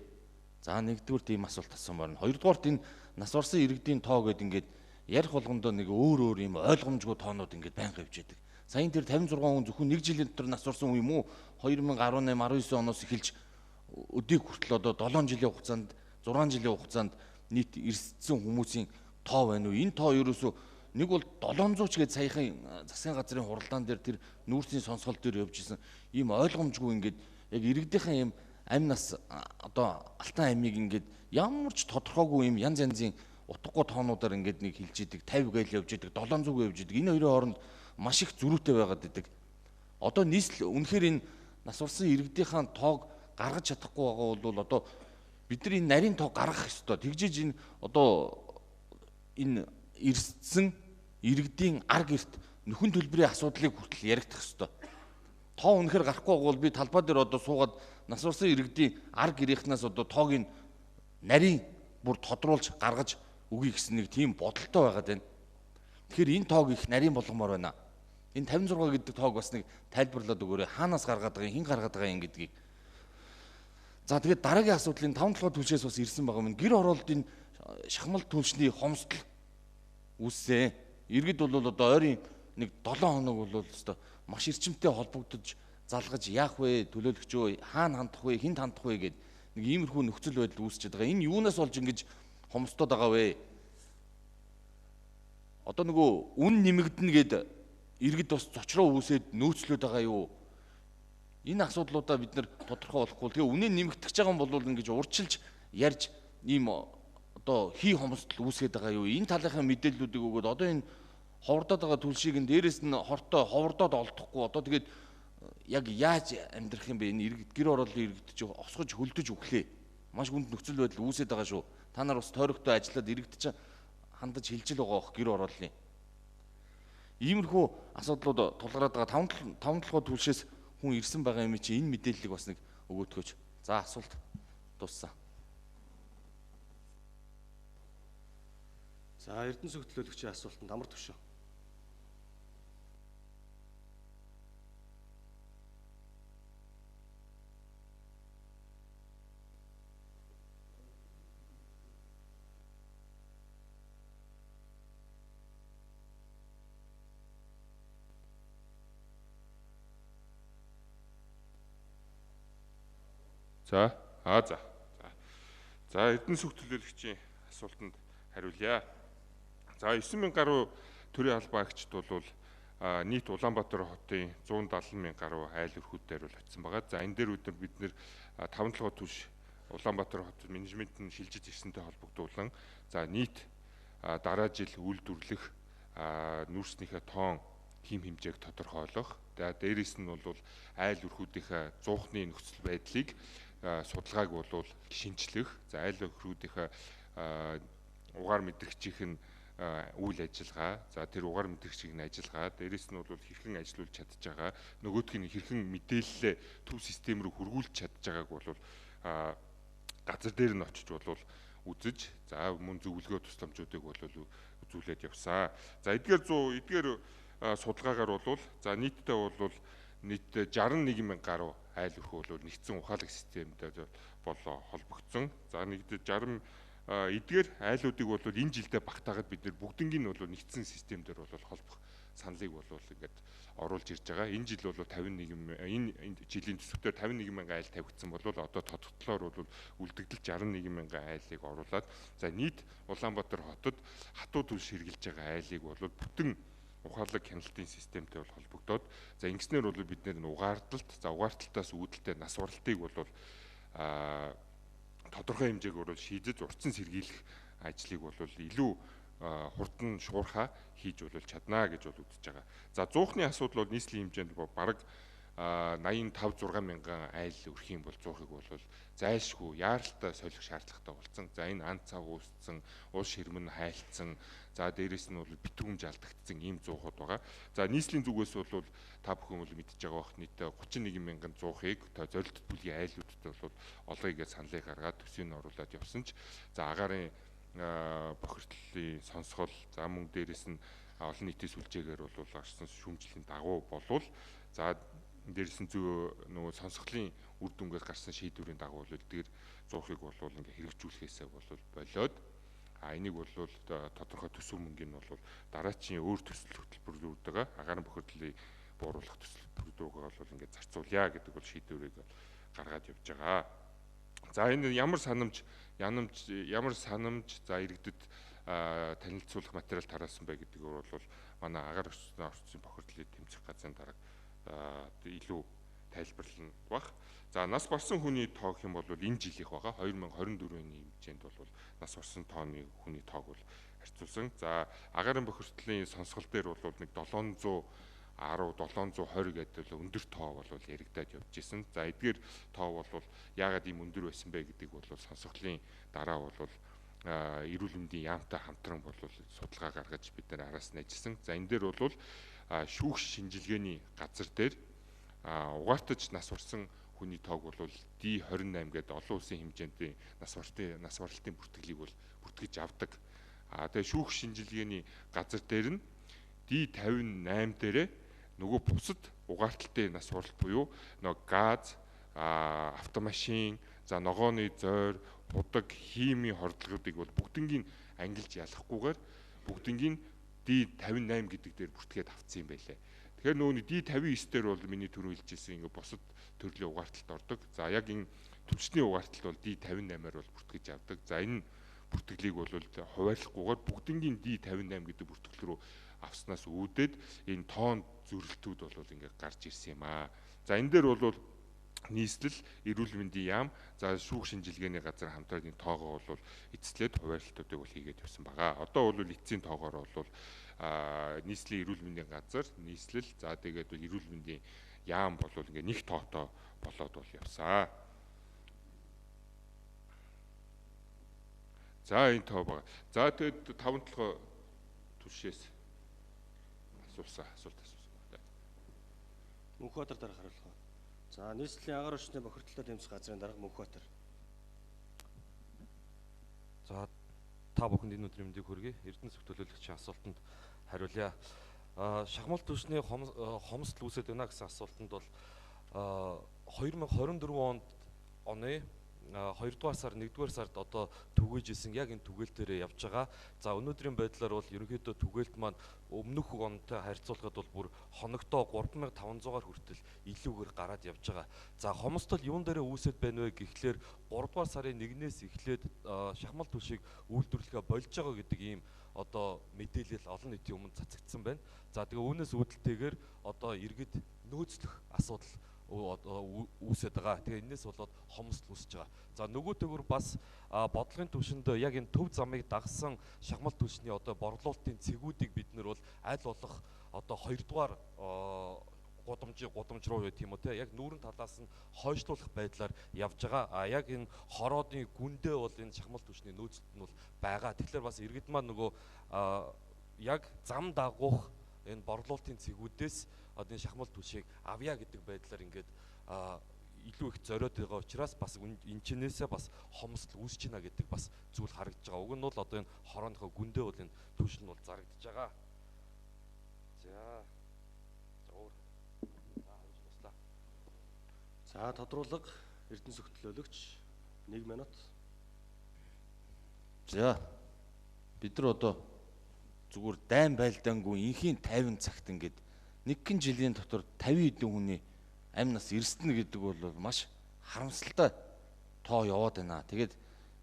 За нэгдүгürt ийм асуулт асуумаар нь. Хоёрдугаарт энэ нас орсон иргэдийн тоо гэдэг ингээд ярих болгондоо нэг өөр юм ойлгомжгүй тоонууд ингээд байнга явж байдаг. Саяын тэр 56 хүн зөвхөн 1 жилийн дотор нас орсон хүн юм уу? 2018-19 оноос эхэлж өдийг хүртэл одоо 7 жилийн хугацаанд 6 жилийн хугацаанд нийт эрсдсэн хүмүүсийн тоо байна уу? Энэ тоо ерөөсөө нэг бол 700 ч гээд саяхан засгийн газрын хуралдаан дээр тэр нүүрсийн сонсгол дээр явж исэн ийм ойлгомжгүй ингээд яг иргэдийнхэн ийм амь нас одоо алтан амийг ингээд ямар ч тодорхойгүй ийм янз янзын утгагүй тоонуудаар ингээд нэг хэлж идэг 50 гээл явж идэг 700 гээл явж идэг. Энэ хоёрын хооронд маш их зөрүүтэй байгаад идэг. Одоо нийслэл үнэхээр энэ нас урсан иргэдийнхэн тоог гаргаж чадахгүй байгаа бол одоо бид нар энэ нарийн тоо гаргах ёстой. Тэгжиж энэ одоо энэ эрсдсэн иргэдийн арга эрт нөхөн төлбөрийн асуудлыг хүртэл яригдах ёстой. Тоо үнэхээр гарахгүй бол би талбай дээр одоо суугаад нас урсан иргэдийн арга гэрийнхнээс одоо тоог нарийн бүр тодруулж гаргаж өгье гэсэн нэг тийм бодолтой байгаад байна. Тэгэхээр энэ тоог их нарийн болгомоор байна. Энэ 56 гэдэг тоог бас нэг тайлбарлаад өгөөрэй. Хаанаас гаргаад байгаа юм, хэн гаргаад байгаа юм гэдгийг. За тэгээд дараагийн асуудлын 5-7 түлшээс бас ирсэн байгаа юм. Гэр оролтын шахмал түлшний хомсдол үүссэн. Иргэд бол одоо ойрын нэг 7 хоног бол өстой маш эрчимтэй холбогдож залгаж яах вэ, төлөөлөгчөө хаана хандах вэ, хэнд хандах вэ гэдэг нэг иймэрхүү нөхцөл байдал үүсчихэд байгаа. Энэ юунаас болж ингэж хомсдоод байгаа вэ? Одоо нөгөө үн нэмэгдэнэ гэд иргэд бас зочроо үүсээд нөөцлөд байгаа юу? Энэ асуудлуудаа бид нар тодорхой болохгүй. Тэгээ үнэ нэмэгдэж байгаа юм бол ингэж урьдчилж ярьж ийм одоо хий хомсдол үүсгээд байгаа юу? Энэ талынхаа мэдээллүүдийг өгөөд одоо энэ ховордоод байгаа түлшийг нь дээрэс нь хортой ховордоод олдохгүй. Одоо тэгээд яг яаж амьдрах юм бэ? Энэ иргэд гэр ороолын иргэд чи осгож хөлдөж өглөө. Маш хүнд нөхцөл байдал үүсээд байгаа шүү. Та нар бас тойрогтой ажиллаад иргэд чи хандаж хилжил байгаа бох гэр ороолын. Иймэрхүү асуудлууд тулгараад байгаа 5-7 түлшээс хүн ирсэн байгаа юм чи энэ мэдээллийг бас нэг өгөөдгөөч. За асуулт дууссан. За Эрдэнэ сүх төлөөлөгчийн асуултанд амар төвшөө. За Эрдэнэ сүх төлөөлөгчийн асуултанд хариулъя. За 9,000 гаруй төрийн албан агчид бол нийт Улаанбаатар хотын 170,000 гаруй айл өрхүүдээр бол очсон байгаа. За энэ дээр бид нэр 5-7 түвш Улаанбаатар хот менежмент нь шилжиж ирсэнтэй холбогдуулан за нийт дараа жил үйлдвэрлэх нүүрснийхээ тоон хим хэмжээг тодорхойлох. За дээрээс нь бол айл өрхүүдийнхээ зуухны нөхцөл байдлыг судалгааг бол шинжлэх. За айл өрхүүдийнхээ угаар мэдрэгчийн үйл ажиллагаа, за тэр угаар мэдрэгчийн ажиллагаа, дээрээс нь бол хэрхэн ажиллуулж чадж байгаа, нөгөөдг нь хэрхэн мэдээлэлээ төв систем рүү хөрвүүлж чадж байгааг бол газар дээр нь очиж бол үзэж, за мөн зөвлөгөө тусламжуудыг бол үзүүлээд явсан. За эдгээр судалгаагаар бол за нийтдээ бол нийт 61,000 гаруй айл өрхөө бол нэгдсэн ухаалаг системтэй болоо холбогдсон. За нэгдээд 60 эдгээр айлуудыг бол энэ жилдээ багтаагаад бид нэр бүгднийг нь бол нэгдсэн системээр бол холбох саналыг бол ингээд оруулж ирж байгаа. Энэ жил бол 51 энэ жилийн төсөвтөөр 51,000 айл тавигдсан бол одоо тодтолоор бол үлдэгдэл 61,000 айлыг оруулаад за нийт Улаанбаатар хотод хатуу түлш хэрэгжилж байгаа айлыг бол бүтэн ухаалаг хяналтын системтэй бол холбогдоод за ингэснээр бол бид нэр угаарталт за угаарталтаас үүдэлтэй нас уралтыг бол тодорхой хэмжээгээр шийдэж урьдчилан сэргийлэх ажлыг бол илүү хурдан шуурхаа хийж бол чаднаа гэж бол үзэж байгаа. За зуухны асуудал бол нийслэлийн хэмжээнд бараг 85-6 мянган айл өрхийн бол зуухыг бол зайлшгүй яаралтай солих шаардлагатай болсон. За энэ ан цав үүссэн, уус ширмэн хайлтсан, за дээрэс нь бол битгүүмж алдагдсан ийм зуухууд байгаа. За нийслэлийн зүгээс бол та бүхэн бол мэдж байгаа бох нийт 31 мянган зуухыг золилт бүлгийн айлуудтай бол олгоё гэж саналыг гаргаад төсвийг оруулаад явсан ч за агаарын бохирдлын сонсгол за мөн дээрэс нь олон нийтийн сүлжээгээр бол гарсан шүүмжлэлийн дагуу болвол за дээрээс нь нөгөө сонсголын үр дүнгээс гарсан шийдвэрийн дагуу бол эдгээр зуухыг бол ингээ хэрэгжүүлэхээсээ бол болоод энийг бол тодорхой төсөв мөнгөний бол дараачийн өөр төсөл хөтөлбөрүүд байгаа агаарын бохирдлыг бууруулах төсөл хөтөлбөрүүд бол ингээ зарцуулъя гэдэг бол шийдвэрийг гаргаад явж байгаа. За энэ ямар санамж за иргэдэд танилцуулах материал тараасан бай гэдэг нь бол манай агаар орчны бохирдлыг тэмцэх газрын дарга илүү тайлбарлана баг. За нас барсан хүний тоо гэх юм бол энэ жилийнх байгаа 2024 оны хэмжээнд бол нас барсан тооны хүний тоог бол харьцуулсан. За агаарын бохирдлын сонсгол дээр бол нэг 710 720 гэдэг өндөр тоо бол яригдаад явж исэн. За эдгээр тоо бол яагаад ийм өндөр байсан бэ гэдэг бол сонсголын дараа бол эрүүл мэндийн яамтай хамтран бол судалгаа гаргаж бид нэр араас нь ажилласан. За энэ дээр бол шүүх шинжилгээний газар дээр угаартаж нас барсан хүний тоог бол D28 гэдэг олон улсын хэмжээний нас баралтын бүртгэлийг бол бүртгэж авдаг. Тэгээ шүүх шинжилгээний газар дээр нь D58 дээрээ нөгөө бусад угаарталтай нас баралт буюу нөгөө газ, автомашин, за ногооны зойр, будаг, химийн хордлогуудыг бол бүгднийг ангилж ялахгүйгээр бүгднийг D58 гэдэг дээр бүртгээд авцсан юм байлээ. Тэгэхээр нөгөө D59 дээр бол миний түрүү хэлжсэн ингээ бусад төрлийн угаарталд ордог. За яг энэ төвчний угаарталд бол D58-аар бол бүртгэж авдаг. За энэ бүртгэлийг бол хуваарлахгүйгээр бүгднийг D58 гэдэг бүртгэл рүү авснаас үүдээд энэ тоон зөрөлтүүд бол ингээ гарч ирсэн юм аа. За энэ дээр бол нийслэл, эрүүл мэндийн яам, за шүүх шинжилгээний газар хамтраад энэ тоогоо бол эцэслээд хуваарлтуудыг бол хийгээд явсан байгаа. Одоо бол эцсийн тоогоор бол нийслэлийн эрүүл мэндийн газар, нийслэл, за тэгээд эрүүл мэндийн яам бол ингээ нэг тоотой болоод бол явсан. За энэ тоо байгаа. За тэгээд 5-7 түвшээс асуулт. Мөнхбаатар дарга хариулах. За нийслэлийн агаар орчны бохирдлоо тэмцэх газрын дарга Мөнхбаатар. За та бүхэнд энэ өдрийн мэндийг хүргэе. Эрдэнэ сүх төлөөлөгчийн асуултанд хариулъя. Шахмал түвшний хомсдол үүсэж байна гэсэн асуултанд бол 2024 оны 2-р сар 1-р сард одоо түгээж исэн яг энэ түгээл дээр явж байгаа. За өнөөдрийн байдлаар бол ерөнхийдөө түгээлт маань өмнөх онтой харьцуулахад бол бүр хоногдоо 3500-аар хүртэл илүүгээр гараад явж байгаа. За хомсдол юун дээр үүсэж байна вэ гэхлээр 3-р сарын 1-ээс эхлээд шахмал түвшийг үйлдвэрлэхэ болж байгаа гэдэг ийм одоо мэдээлэл олон нийтийн өмнө цацагдсан байна. За тэгээ үүнээс үүдэлтэйгээр одоо иргэд нөөцлөх асуудал үүсэж байгаа. Тэгээ энэс болоод хомсдол үүсэж байгаа. За нөгөө төгөр бас бодлогын түвшинд яг энэ төв замыг дагсан шахмал түвшний одоо борлуулалтын цэгүүдийг бид нар бол аль болох одоо 2-р гудамж руу тийм үү те яг нүүрэн талаас нь хойшлуулах байдлаар явж байгаа. Яг энэ хороодын гүндээ бол энэ шахмал түвшний нөөцлөлт нь бол байгаа. Тэгэхээр бас иргэд маань нөгөө яг зам дагуух энэ борлуулалтын цэгүүдээс одоо энэ шахмал түвшийг авъя гэдэг байдлаар ингээд илүү их зориод байгаа учраас бас энэ чинээсээ бас хомсдол үүсэж байна гэдэг бас зүйл харагдаж байгаа. Уг нь бол одоо энэ хорооныхоо гүндээ бол энэ түвш нь бол зарагдаж байгаа. За тодруулга Эрдэнэ сүх төлөөлөгч 1 минут. За бид нар одоо зүгээр дайн байлдаангүй инхийн 50 цагт ингээд нэгэн жилийн дотор 50 хэдэн хүний амь нас эрснэ гэдэг бол маш харамсалтай тоо яваад байна. Тэгээд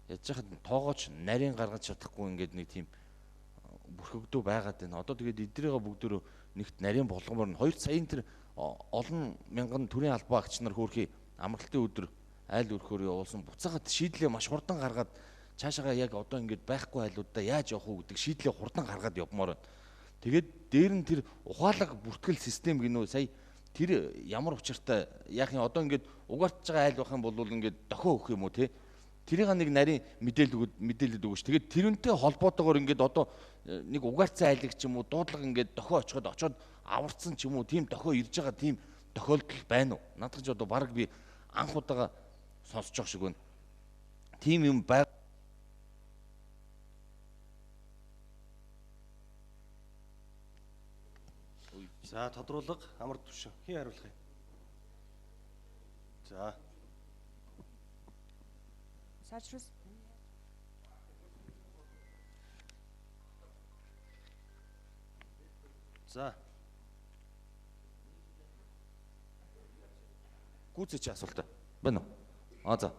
яж хахад тоогооч нарийн гаргаж чадахгүй ингээд нэг тийм бүрхэгдүү байгаад байна. Одоо тэгээд эдрийгээ бүгдөө нэгт нарийн болгомоор нь 2 саяын тэр олон мянган төрийн албаа агч нар хөөрхий амралтын өдөр айл өрхөөр явуулсан буцаагаад шийдлээ маш хурдан гаргаад цаашаага яг одоо ингээд байхгүй айлуудаа яаж явах уу гэдэг шийдлээ хурдан гаргаад явмаар байна. Тэгээд дээр нь тэр ухаалаг бүртгэл систем гинөө сая тэр ямар учиртай яах юм одоо ингээд угаартж байгаа айл байх юм бол ингээд дохио өгөх юм уу те тэрийг нэг нарийн мэдээлэл өгөөч. Тэгээд тэрнтэй холбоотойгоор ингээд одоо нэг угаарцсан айлыг ч юм уу дуудлага ингээд дохио очоод аварцсан ч юм уу тийм дохио ирж байгаа тийм тохиолдол байна уу? Надад ч одоо баг би анх удаага сонсож байгаа шиг байна. Тийм юм бай. За тодруулга амар түвшин хин хариулах юм. За. Сайжруулс. За. Гүйцэч асуултаа байна уу? За.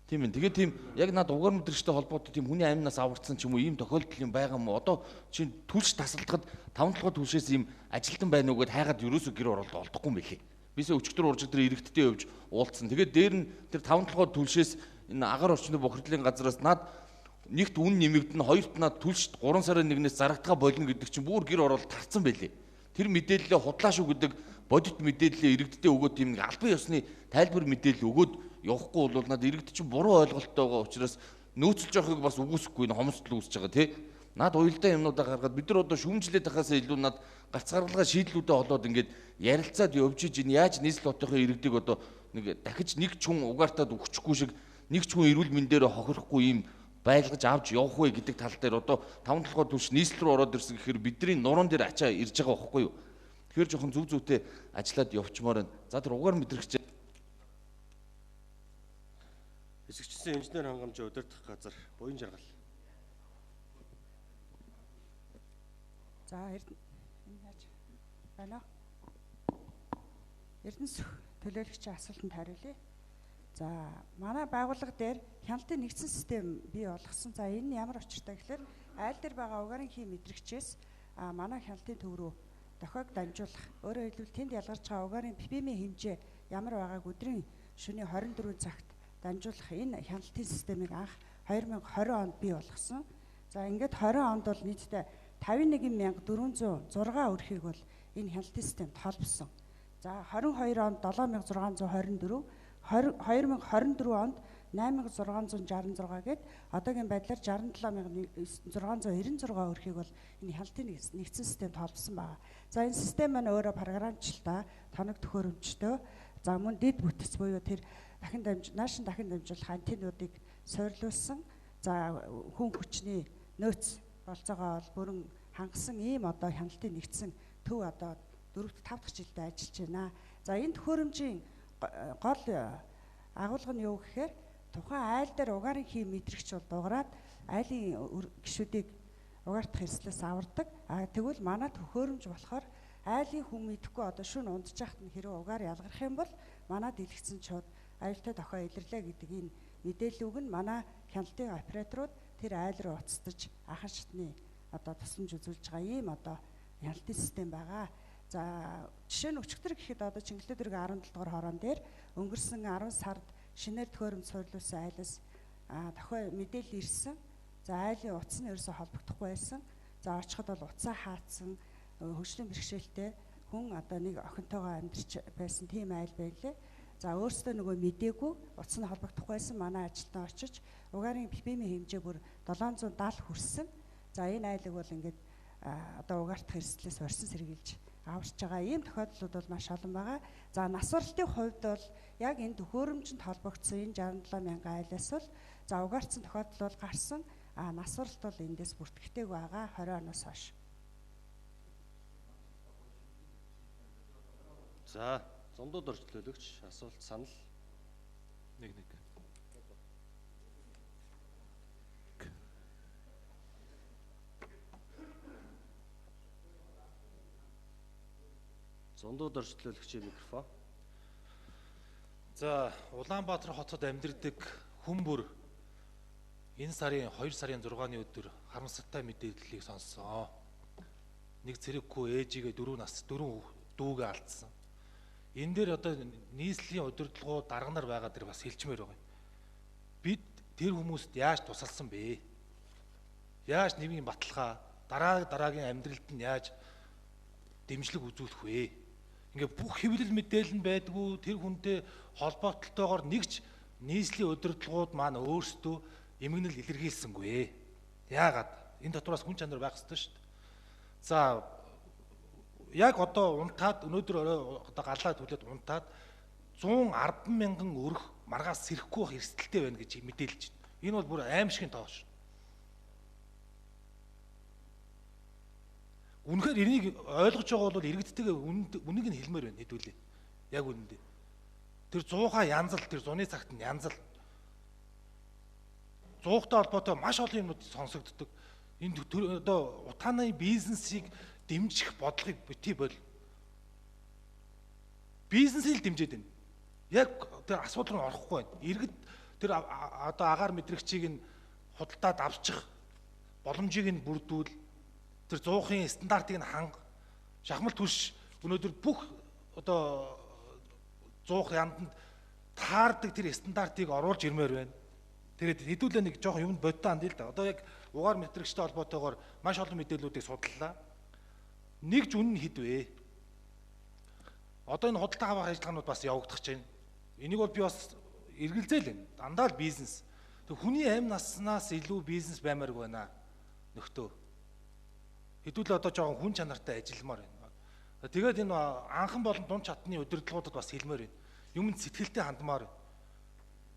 Тийм ээ. Тэгээд тийм яг над угаар мэдрэгчтэй холбоотой тийм хүний амнаас аварцсан ч юм уу ийм тохиолдол юм байгаа юм уу? Одоо чинь түлш тасалдахад 5-7 түлшээс ийм ажилтан байна уу гэд хайгаад ерөөсөө гэр оролт олдохгүй юм билий. Бисээ өчигдөр уржиг дээр иргэдтэй явж уулзсан. Тэгээд дээр нь тэр 5-7 түлшээс энэ агаар орчны бохирдлын газраас над нэгт үн нэмэгдэн, хоёрт над түлш 3 сарын 1-ээс зарагдгаа болно гэдэг чинь бүр гэр оролт тарцсан байлээ. Тэр мэдээлэлээ худлаа шүү гэдэг бодит мэдээлэлээ иргэдтэй өгөөд тийм нэг албан ёсны тайлбар мэдээлэл өгөөд явахгүй бол над иргэд чинь буруу ойлголттой байгаа учраас нөөцлж явахыг бас үгүйсэхгүй н хомсдол үүсэж байгаа тий. Над уялдаа юмнуудаа гаргаад бид нар одоо шүүмжлээд байхаасаа илүү над гац гаргалгаа шийдлүүдээ олоод ингээд ярилцаад явж иж энэ яаж нийслэл хотынхоо иргэдийг одоо нэг дахиж нэг ч хүн угаартаад өгчихгүй шиг нэг ч хүн эрүүл мэндээр хохирохгүй юм байлгаж авч явах вэ гэдэг тал дээр одоо 5-7 түвш нийслэл рүү ороод ирсэн гэхээр бидний нуруунд дээр ачаа ирж байгаа байхгүй юу. Тэгэхээр жоохон зүв зүйтэй ажиллаад явчмаар байна. За тэр угаар мэдрэгч Хэсэгчсэн инженер хангамжийн удирдах газар буян жаргал. За энэ яаж байна уу? Эрдэнэс төлөөлөгчийн асуултанд хариулъя. За манай байгууллага дээр хяналтын нэгдсэн систем бий болгосон. За энэ нь ямар учиртай гэхээр айл дээр байгаа угаарын хий мэдрэгчээс манай хяналтын төв рүү дохиог дамжуулах. Өөрөөр хэлбэл тэнд ялгарч байгаа угаарын ppm-ийн хэмжээ ямар байгааг өдрийн шөнийн 24 цагт дамжуулах энэ хяналтын системийг анх 2020 онд бий болгосон. За ингээд 20 онд бол нийтдээ 51406 өрхийг бол энэ хяналтын системд холбосон. За 22 онд 7624, 2024 онд 8666 гээд одоогийн байдлаар 67696 өрхийг бол энэ хяналтын нэгдсэн системд холбосон байна. За энэ систем маань өөрөө програмчлалтаа тоног төхөөрөмжтэй. За мөн дэд бүтц буюу тэр наашин дахин дамжуулах антеннуудыг суйрлуулсан. За хүн хүчний нөөц болцоогоо бол бүрэн хангасан ийм одоо хяналтын нэгдсэн төв одоо 4-5 дахь жилдээ ажиллаж байна. За энэ төхөөрөмжийн гол агуулга нь юу гэхээр тухайн айл дээр угаарын хий мэдрэгч бол дугараад айлын гишүүдийг угаартах хэрэгслээс авардаг. Тэгвэл манай төхөөрөмж болохоор айлын хүн мэдэхгүй одоо шөнө унтж яхад нь хэрэв угаар ялгарх юм бол манай дэлгэцэн шууд аюултай дохио илэрлээ гэдэг энэ мэдээлэл үг нь манай хяналтын операторууд тэр айл руу уцтаж анхан шатны одоо тусламж үзүүлж байгаа ийм одоо хяналтын систем байгаа. За жишээ нь өчигдөр гэхэд одоо Чингэлтэй дэрэг 17 дугаар хороон дээр өнгөрсөн 10 сард шинээр төхөөрөмж суйрлуулсан айлаас дохио мэдээлэл ирсэн. За айлын утас нь ерөөсө холбогдохгүй байсан. За очиход бол утсаа хаацсан хөгжлийн бэрхшээлтэй хүн одоо нэг охинтойгоо амьдарч байсан тийм айл байлээ. За өөрсдөө нөгөө мдээгүй утас нь холбогдохгүй байсан манай ажилтан очиж угаарын ppm-ийн хэмжээ бүр 770 хүрсэн. За энэ айлыг бол ингээд одоо угаартах хэрэгслээс орсон сэргийлж аварч байгаа ийм тохиолдлууд бол маш олон байгаа. За нас баралтын хувьд бол яг энэ төхөөрөмжөнд холбогдсон энэ 67,000 айлаас бол за угаартсан тохиолдол бол гарсан. Нас баралт бол эндээс бүртгэдэг байгаа 20 оноос хойш. За зундууд орчлөөлөгч асуулт санал нэг зундууд орчлөөлөгчийн микрофон. За Улаанбаатар хотод амьдардаг хүмүүр энэ сарын 2 сарын 6-ны өдөр харамсалтай мэдээллийг сонссон. Нэг цэрэггүй ээжигээ 4 дүүгээ алдсан. Энэ дээр одоо нийслэлийн удирдлагуу дарга нар байгаа дэр бас хэлчмээр байгаа. Бид тэр хүмүүст яаж тусалсан бэ? Яаж нэгний баталгаа дараагийн амьдралд нь яаж дэмжлэг үзүүлэх вэ? Ингээ бүх хэвлэл мэдээлэл нь байдгүй тэр хүнтэй холбооттолтойгоор нэгч нийслэлийн удирдлагууд маань өөрсдөө эмгэнэл илэрхийлсэнгүй. Яагаад? Энэ дотроос хүн чанар байх ёстой шүү дээ. За яг одоо унтаад өнөөдөр одоо галаа түлээд унтаад 110,000 өрх маргаас сэрэхгүй байх эрсдэлтэй байна гэж мэдээлж байна. Энэ бол бүр аимшигын тоо шүү. Үнэхээр энийг ойлгож байгаа бол иргэдтэйгээ үнийг нь хэлмээр байна хэдүүлээ. Яг үнэндээ. Тэр 100-аа янзал, тэр 100-ны цагт нь янзал. 100-тай холбоотой маш олон юмнууд сонсогддог. Энэ одоо утааны бизнесийг дэмжих бодлогыг бити бол. Бизнесийг дэмжиж байна. Яг тэр асуудал руу орохгүй байна. Иргэд тэр одоо агаар мэдрэгчийг нь худалдаад авчих боломжийг нь бүрдүүл, тэр 100-ын стандартыг нь ханга. Шахмал түлш өнөөдөр бүх одоо 100 янданд таардаг тэр стандартыг оруулж ирмээр байна. Тэгээд хэдүүлээ нэг жоохон юмд бодтой анд л да. Одоо яг угаар мэдрэгчтэй холбоотойгоор маш олон мэдээллүүдийг судаллаа. Нэг жүн нь хэд вэ? Одоо энэ худалдаа авах ажиллагаанууд бас явагдах гэж байна. Энийг бол би бас эргэлзээл байна. Дандаа л бизнес. Тэг хүний амь наснаас илүү бизнес баймааргүй байна. Нөхдөө. Хэдүүлээ одоо жоохон хүн чанартай ажилламаар байна. Тэгээд энэ анхан болон дунд чатны удирдлагуудад бас хэлмээр байна. Юмд сэтгэлтэй хандмаар байна.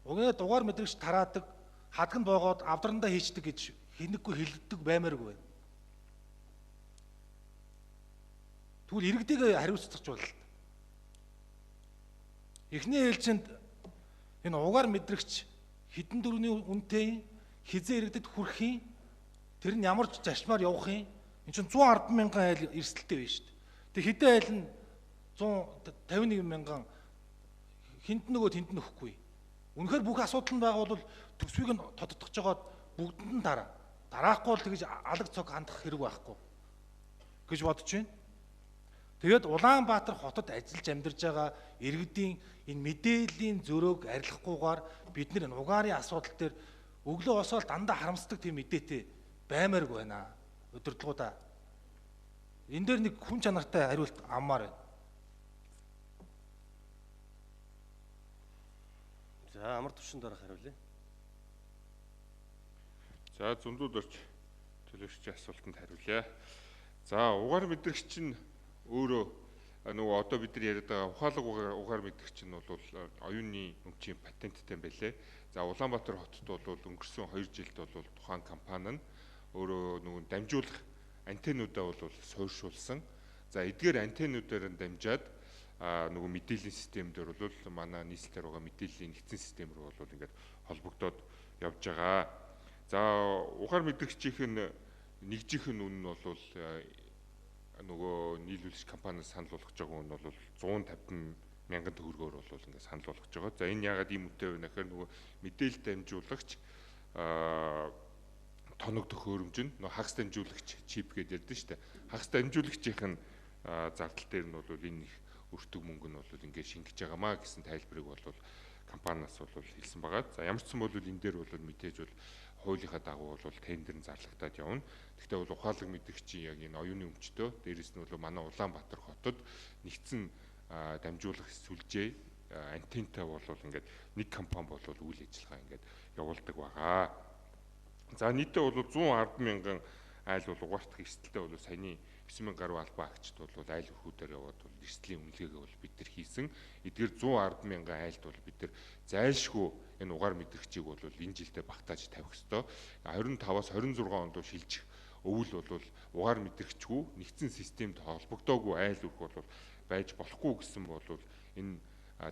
Уг дугаар мэдрэгч тараадаг, хадган боогоод авдрандаа хийчдэг гэж хинэггүй хэлдэг баймааргүй байна. Тэгвэл иргэдийг хариуцчих жуул. Эхний ээлжинд энэ угаар мэдрэгч хэдэн төгрөгийн үнэтэй, хизээ иргэдэд хүрэх юм, тэр нь ямар зашмаар явах юм. Энд чинь 110 мянган айл эрсдэлтэй байна шүү дээ. Тэг хэдэн айл нь 151 мянган хинт нөгөөд хинт нөхгүй. Үнэхээр бүх асуудал нь байгаа бол төсвийг нь тодтогч жагаад бүгдэнд нь дараахгүй бол тэгж алаг цог хандах хэрэг байхгүй гэж бодож байна. Тэгээд Улаанбаатар хотод ажиллаж амьдарч байгаа иргэдийн энэ мэдээллийн зөрөөг арилгахгүйгээр бид нэр угаарын асуудал дээр өглөө босоод дандаа харамсдаг тийм мэдээтэй баймааргүй байна. Удирдлагуудаа. Энэ дээр нэг хүн чанартай хариулт аммаар байна. За амар төвшин дараах хариулъя. За зөндүүд орч төлөвчийн асуултанд хариулъя. За угаар мэдрэгч нь өөрөө нөгөө одоо бид нар яриад байгаа ухаалаг угаар мэдрэгч нь бол оюуны өмчийн патенттэй байлээ. За Улаанбаатар хотод бол өнгөрсөн 2 жилд бол тухайн компани нь өөрөө нөгөө дамжуулах антеннуудаа бол суурьшуулсан. За эдгээр антеннуудаар нь дамжаад нөгөө мэдээллийн системээр бол манай нийслэлээр байгаа мэдээллийн нэгдсэн систем рүү бол ингээд холбогдоод явж байгаа. За угаар мэдрэгчийнх нь нэгжийнх нь үнэ нь бол нөгөө нийлүүлэгч компаниас санал болгож байгаа нь бол 150 мянган төгрөгөөр бол ингээд санал болгож байгаа. За энэ яагаад ийм үтэй вэ гэхээр нөгөө мэдээлэл дамжуулагч тоног төхөөрөмж нь нөгөө хагас дамжуулагч чип гэдэг ярьдэн шүү дээ. Хагас дамжуулагчийн зардал дээр нь бол энэ их өртөг мөнгө нь бол ингээд шингэж байгаамаа гэсэн тайлбарыг бол компаниас бол хэлсэн байгаа. За ямар ч юм бол энэ дээр бол мэдээж бол хуулийнхаа дагуу бол тендер нь зарлагдаад явна. Гэхдээ бол ухаалаг мэдрэгчийн яг энэ оюуны өмчтөө дээрэс нь бол манай Улаанбаатар хотод нэгдсэн дамжуулах сүлжээ антентай бол ингээд нэг компани бол үйл ажиллагаа ингээд явуулдаг байгаа. За нийтдээ бол 110 мянган айл бол угаартах эрсдэлтэй бол саяны 9000 гаруй албан агчид бол айл өрхүүдээр яваад бол эрсдлийн үнэлгээгээ бол бид нар хийсэн. Эдгээр 110 мянган айлд бол бид нар зайлшгүй энэ угаар мэдрэгчийг бол энэ жилдээ багтааж тавих ёстой. 25-аас 26 онд шилжих өвөл бол угаар мэдрэгчгүй нэгдсэн системд холбогдоогүй айл өрх бол байж болохгүй гэсэн бол энэ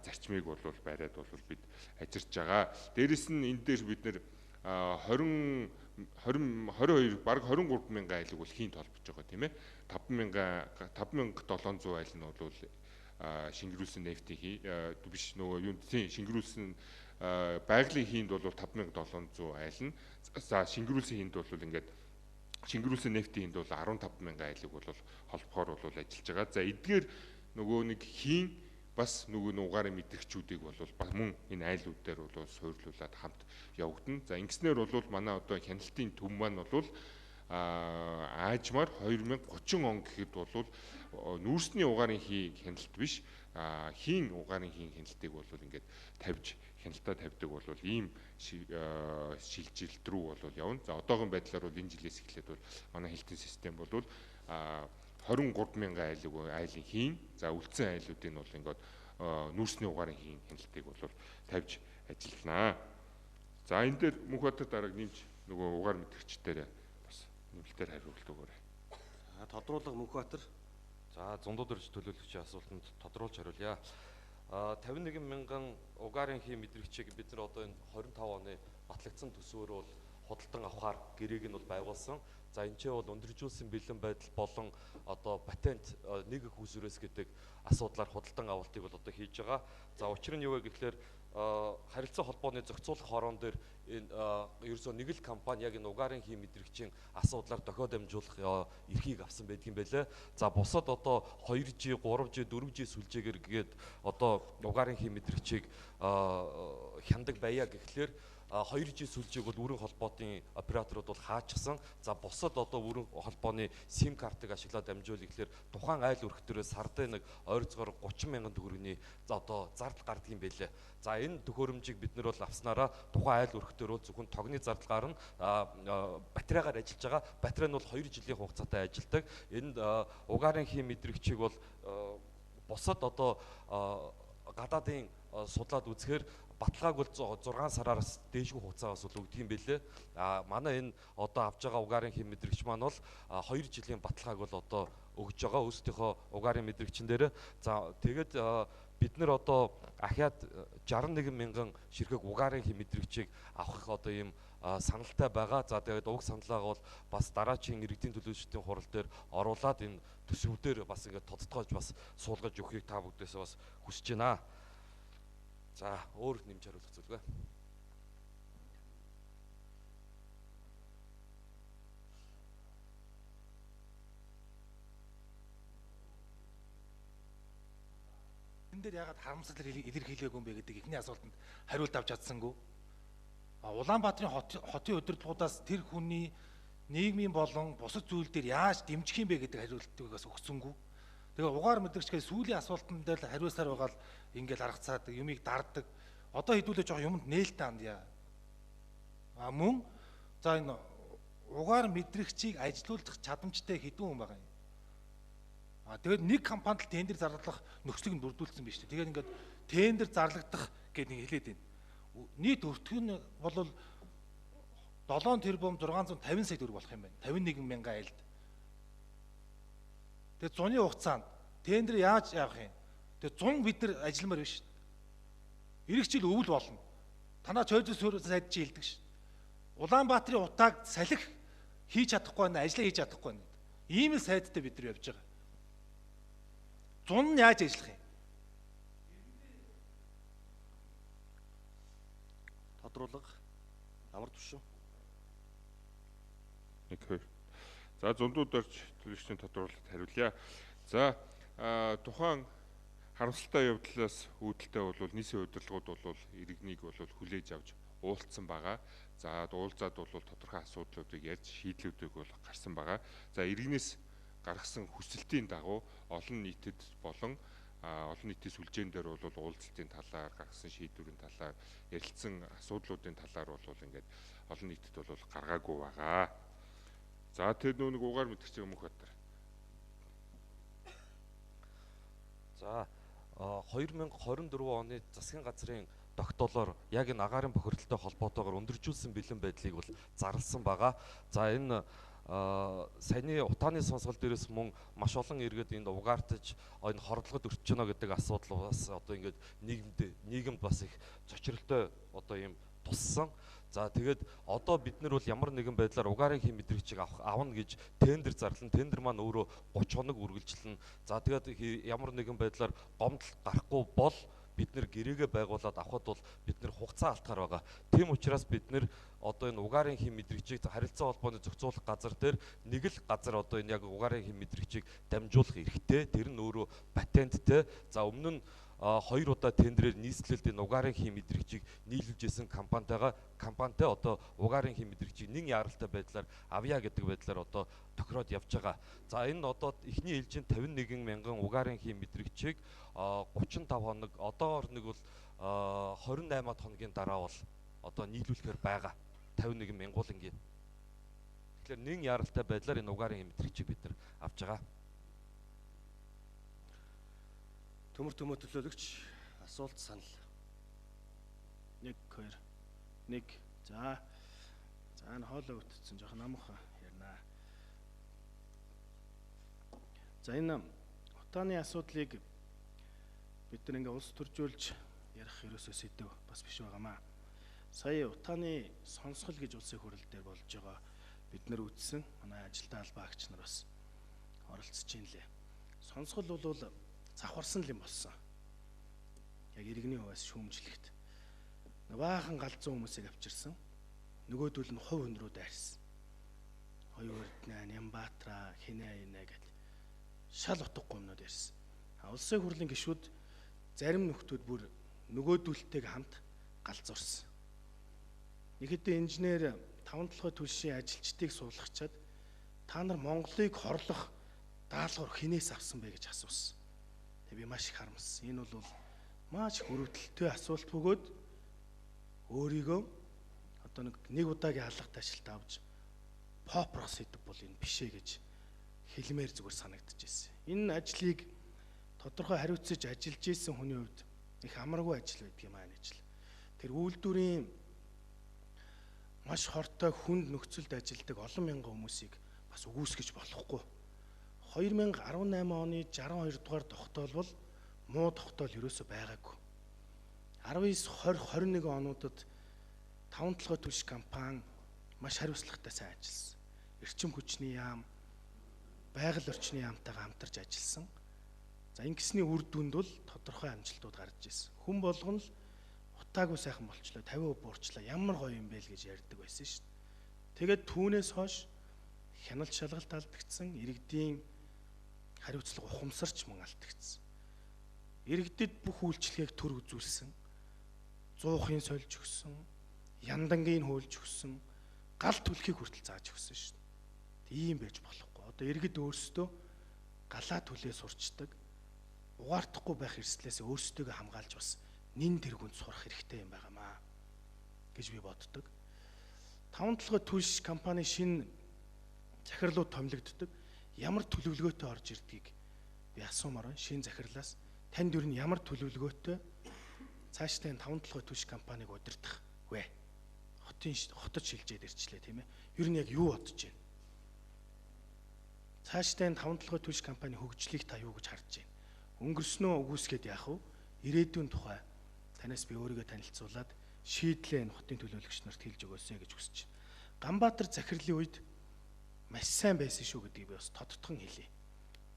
зарчмыг бол бариад бол бид ажирч байгаа. Дээрэс нь энэ дээр бид нэр 22 бараг 23 мянган айлыг бол хийн толбож байгаа тийм ээ. 5700 айл нь бол шингэрүүлсэн нефтийн биш нөгөө юу шингэрүүлсэн байгалийн хийнд бол 5700 айл нь. За шингэрүүлсэн хийнд бол ингээд шингэрүүлсэн нефтийн хийнд бол 15000 айлыг бол холбохоор бол ажиллаж байгаа. За эдгээр нөгөө нэг хийн бас нөгөө угаарын мэдрэгчүүдийг бол мөн энэ айлууд дээр бол суйрлуулад хамт явагдана. За ингэснээр бол манай одоо хяналтын төв маань бол аажмаар 2030 он гэхэд бол нүүрсний угаарын хий хяналт биш хийн угаарын хийн хяналтыг бол ингээд тавьж хяналтаа тавьдаг бол ийм шилжилт рүү бол явна. За одоогийн байдлаар бол энэ жилээс эхлээд бол манай хяналтын систем бол 23,000 айлын хийн за үлдсэн айлуудын бол ингээд нүүрсний угаарын хийн хяналтыг бол тавьж ажиллана. За энэ дээр Мөнхбаатар дарааг нэмж нөгөө угаар мэдрэгчдээр бас нэмэлтээр хариулт өгөөрэй. Тодруулга Мөнхбаатар. За зундууд өрж төлөөлөгчийн асуултанд тодруулж хариулъя. 51 мянган угаарын хийн мэдрэгчийг бид нар одоо энэ 25 оны батлагдсан төсвөөр бол худалдан авахар гэрээг нь бол байгуулсан. За энэ ч бол өндөржүүлсэн бэлэн байдал болон одоо патент нэг их усүрээс гэдэг асуудлаар худалдан авалтыг бол одоо хийж байгаа. За учир нь юу вэ гэхээр харилцаа холбооны зохицуулах хорон дээр энэ ерөөсөө нэг л компани яг энэ угаарын хий мэдрэгчийн асуудлаар дохиод дамжуулах эрхийг авсан байдгийн байлээ. За бусад одоо 2G, 3G, 4G сүлжээгээр гээд одоо угаарын хий мэдрэгчийг хяндаг байя гэхлээр 2G сүлжээг бол өрн холбоотын операторууд бол хаачихсан. За бусад одоо өрн холбооны SIM картыг ашиглаад дамжуул гэхлээр тухайн айл өрхтөрөөс сард нэг ойрцоогоор 30 мянган төгрөгийн одоо зардал гардаг юм байлээ. За энэ төхөөрөмжийг бид нар бол авснараа тухайн айл өрхтөр бол зөвхөн тогны зардлаар нь батарейгаар ажиллаж байгаа. Батарей нь бол 2 жилийн хугацаатай ажилладаг. Энд угаарын хий мэдрэгчийг бол бусад одоо гадаадын судлаад үзэхээр баталгааг бол 6 сараас дээшгүй хугацаагаас бол өгдөг юм байлээ. Манай энэ одоо авж байгаа угаарын хий мэдрэгч маань бол 2 жилийн баталгааг бол одоо өгж байгаа өөрсдийнхөө угаарын мэдрэгчин дээр. За тэгээд бид нар одоо ахаад 61 мянган ширхэг угаарын хий мэдрэгчийг авах одоо ийм саналтай байгаа. За тэгээд уг саналаагаа бол бас дараачийн иргэдийн төлөөлөгчдийн хурал дээр оруулаад энэ төсвүүдээр бас ингээд тодтогоож бас суулгаж өгөхийг та бүгдээс бас хүсэж байна. За өөр нэмж хариулах зүйлгүй. Энэ дээр ягаад харамсал илэрхийлээгүй юм бэ гэдэг ихний асуултанд хариулт авч чадсангүй. Улаанбаатарын хотын удирдлагуудаас тэр хүний нийгмийн болон бусад зүйл дээр яаж дэмжих юм бэ гэдэг хариултыг бас өгсөнгүй. Тэгээ угаар мэдрэгчгээ сүүлийн асуултан дээр л хариулсаар байгаа л ингээл аргацаад юмыг дарддаг. Одоо хэдүүлээ жоох юмд нээлттэй андъя. Мөн за энэ угаар мэдрэгчийг ажилуулах чадамжтай хэдэн хүн байгаа юм. Тэгээд нэг компанид тендер зарлах нөхцөлийг бүрдүүлсэн биз дээ. Тэгээд ингээд тендер зарлагдах гэдэг нэг хэлээд байна. Нийт өртгөх нь бол 7 тэрбум 650 сая төгрөг болох юм байна. 51 мянган айлд. Тэгээд 100-ны хугацаанд тендер яаж явах юм? Тэгээд 100 бид нар ажилламаар биш. Ирэх жил өвөл болно. Танаа чойдос сайд чи хэлдэг ш. Улаанбаатарын утааг салхи хийж чадахгүй байна, ажиллаа хийж чадахгүй байна. Ийм л сайдтай бид нар явж байгаа. 100 нь яаж ажиллах юм? Тодруулга амар төвшин. 1 2. За зундууд орж төлөвчдийн тодруулалт хариулъя. За тухайн харамсалтай явдлаас үүдэлтэй бол нийсийн удирдлагууд бол иргэнийг бол хүлээж авч уулзсан байгаа. За уулзаад бол тодорхой асуудлуудыг ярьж шийдлүүдийг бол гарсан байгаа. За иргэнээс гаргасан хүсэлтийн дагуу олон нийтэд болон олон нийтийн сүлжээн дээр бол уулзалтын талаар гаргасан шийдвэрийн талаар ярилцсан асуудлуудын талаар бол ингээд олон нийтэд бол гаргаагүй байгаа. За тэр нэг угаар мэдгчээ мөнх батар. За 2024 оны засгийн газрын тогтоолоор яг энэ агаарын бохирдолтой холбоотойгоор өндөржүүлсэн бэлэн байдлыг бол зарласан байгаа. За энэ саяны утааны сонсгол дээрээс мөн маш олон иргэд энд угаартаж энэ хордлогод өртөж байна гэдэг асуудал бас одоо ингээд нийгэмд бас их цочролтой одоо ийм туссан. За тэгээд одоо бид нар бол ямар нэгэн байдлаар угаарын хий мэдрэгчийг авна гэж тендер зарлан тендер маань өөрөө 30 хоног үргэлжилнэ. За тэгээд ямар нэгэн байдлаар гомдол гарахгүй бол бид нэр гэрээгээ байгуулад авахд бол бид нэр хугацаа алдахаар байгаа. Тийм учраас бид нэр одоо энэ угаарын хий мэдрэгчийг харилцаа холбооны зохицуулах газар дээр нэг л газар одоо энэ яг угаарын хий мэдрэгчийг дамжуулах эрхтэй. Тэр нь өөрөө патенттэй. За өмнө нь 2 удаа тендерээр нийслэлд энэ угаарын хий мэдрэгчийг нийлүүлж исэн компанитай одоо угаарын хий мэдрэгчийг нэг яралтай байдлаар авъя гэдэг байдлаар одоо тохироод явж байгаа. За энэ одоо эхний ээлжийн 51 мянган угаарын хий мэдрэгчийг 35 хоног одоогоор нэг бол 28 хоногийн дараа бол одоо нийлүүлэхээр байгаа 51 мянгуулангийн. Тэгэхээр нэг яралтай байдлаар энэ угаарын хий мэдрэгчийг бид нар авж байгаа. Төмөр төлөөлөгч асуулт санал. 1 2 1. За энэ хоолой утцсан жоохон амархан ярина. За энэ утааны асуудлыг бид нар ингээ улс төржүүлж ярих ерөөсөө сэдв бас биш байгаамаа. Сая утааны сонсгол гэж улсын хурал дээр болж байгаа бид нар үтсэн манай ажилтаа албаагч нар бас оролцож ийн лээ. Сонсгол бол завхарсан л юм болсон. Яг иргэний хувьас шүүмжлэхт. баахан галзуу хүмүүсийг авчирсан. Нөгөөдөл нь хувь хүн рүү дайрсан. Хоёрднаа, Нямбатра, Хинэ гэж шал утга гомнод ярьсан. Улсын хурлын гишүүд зарим нөхдүүд бүр нөгөөдөлтэйг хамт галзуурсан. Нэг хэдэн инженер 5-7 төлшийн ажилчдыг суулгачаад та нар Монголыг хорлох даалгавар хинээс авсан бэ гэж асуусан. Тэгээ би маш их харамссан. Энэ бол маш их өрөвдөлттэй асуулт бөгөөд өөрийгөө одоо нэг удаагийн алгат ажилт авч попрос хийдэг бол энэ бишээ гэж хэлмээр зүгээр санагдчихсэн. Энэ ажлыг тодорхой хариуцаж ажиллаж исэн хүний хувьд их амаргүй ажил байдаг юм аа энэ ажил. Тэр үйлдвэрийн маш хортой хүнд нөхцөлд ажилладаг олон мянган хүмүүсийг бас үгүйсгэж болохгүй. 2018 оны 62 дугаар тогтоол бол муу тогтоол ерөөсөй байгаагүй. 19, 20, 21 онуудад 5-7 түлш компани маш хариуцлагатай сайн ажилласан. Эрчим хүчний яам, байгаль орчны яамтайгаа хамтарч ажилласан. За ингэсний үр дүнд бол тодорхой амжилтууд гарч ирсэн. Хүн болгоно л утаагүй сайхан болчлоо, 50% буурчлаа. Ямар гоё юм бэ л гэж ярьдаг байсан шүү дээ. Тэгээд түүнээс хойш хяналт шалгалт алдагдсан, иргэдийн хариуцлага ухамсарч мөн алдагдсан. Иргэдэд бүх үйлчлэгийг төр үзүүлсэн. 100-ын сольж өгсөн, яндангийн хөөлж өгсөн, гал түлхийг хүртэл зааж өгсөн шүү дээ. Ийм байж болохгүй. Одоо иргэд өөрсдөө галаа түлээ сурчдаг. Угаартахгүй байх эрсдлээс өөрсдөө хамгаалж бас нин тэргүнд сурах хэрэгтэй юм байнамаа гэж би боддог. 5-7 түлш компани шинэ захирлууд томилогддог. Ямар төлөвлөгөөтэй орж ирдгийг би асуумаар байна. Шинэ захирлаас танд юу н ямар төлөвлөгөөтэй цаашдаа 5-7 түлш компаниг удирдах вэ? Хотод шилжээд ирчлээ тийм ээ. Юу н яг юу бодож байна? Цаашдаа 5-7 түлш компани хөгжлийг та юу гэж харж байна? Өнгөрснөө үгүйсгээд яах вэ? Ирээдүйн тухай танаас би өөрийгөө танилцуулаад шийдлээ энэ хотын төлөөлөгч нарт хэлж өгөөсэй гэж хүсэж байна. Ганбаатар захирлын үед маш сайн байсан шүү гэдгийг би бас тодтогон хэлье.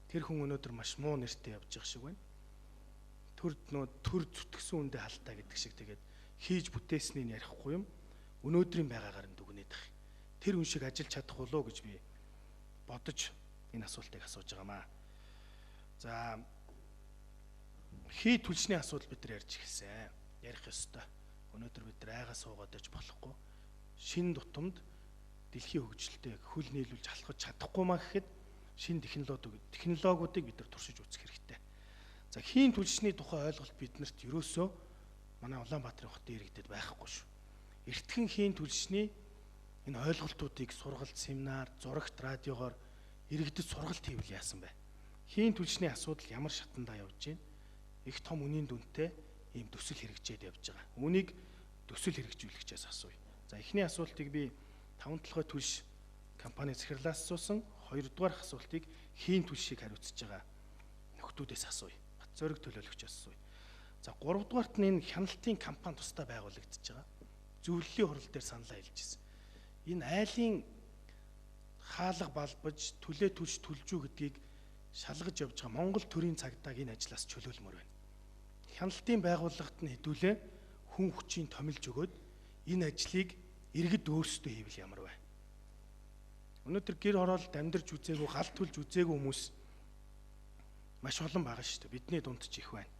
Тэр хүн өнөөдөр маш муу нэртэй явж байгаа шиг байна. Төр зүтгэсэн үндэ халтаа гэдэг шиг тэгээд хийж бүтээснийг ярихгүй юм. Өнөөдрийн байгаагаар нь дүгнээд ах. Тэр хүн шиг ажиллаж чадах болоо гэж би бодож энэ асуултыг асууж байгаамаа. За хий түлшний асуудал бид нар ярьж эхэлсэн. Ярих ёстой. Өнөөдөр бид нар айгаа суугаад байж болохгүй. Шинэ тутамд дэлхийн хөгжилтэй хөл нийлүүлж халахж чадахгүй маа гэхэд шинэ технологиудыг бид нар туршиж үзэх хэрэгтэй. За хийн түлшний тухай ойлголт биднэрт ерөөсөө манай Улаанбаатарын хотын иргэдэд байхгүй шүү. Эртхэн хийн түлшний энэ ойлголтуудыг сургалт, семинар, зурагт, радиогоор иргэдэд сургалт хийвэл яасан бэ? Хийн түлшний асуудал ямар шатандаа явж байна? Их том үнийн дүнтэй ийм төсөл хэрэгжээд явж байгаа. Үүнийг төсөл хэрэгжүүлэгчээс асууя. За эхний асуултыг би 5-7 түлш компани захирлаас асуусан. Хоёрдугаар асуултыг хийн түлшийг хариуцж байгаа нөхдүүдээс асууя. Бат зөрөг төлөөлөгчөөс асууя. За гуравдугаарт нь энэ хяналтын компани тусдаа байгуулагдаж байгаа. Зөвлөлийн хурал дээр саналаа хэлжсэн. Энэ айлын хаалга балбаж, төлөө түлш төлжүү гэдгийг шалгаж явж байгаа Монгол төрийн цагдааг энэ ажлаас чөлөөлмөр байна. Хяналтын байгууллагт нь хэдүүлээ хүн хүчийн томилж өгөөд энэ ажлыг иргэд өөрсдөө хийвэл ямар вэ? Өнөөдөр гэр хороолд амьдарч үзээгүй, гал түлж үзээгүй хүмүүс маш олон байгаа шүү дээ. Бидний дунд ч их байна.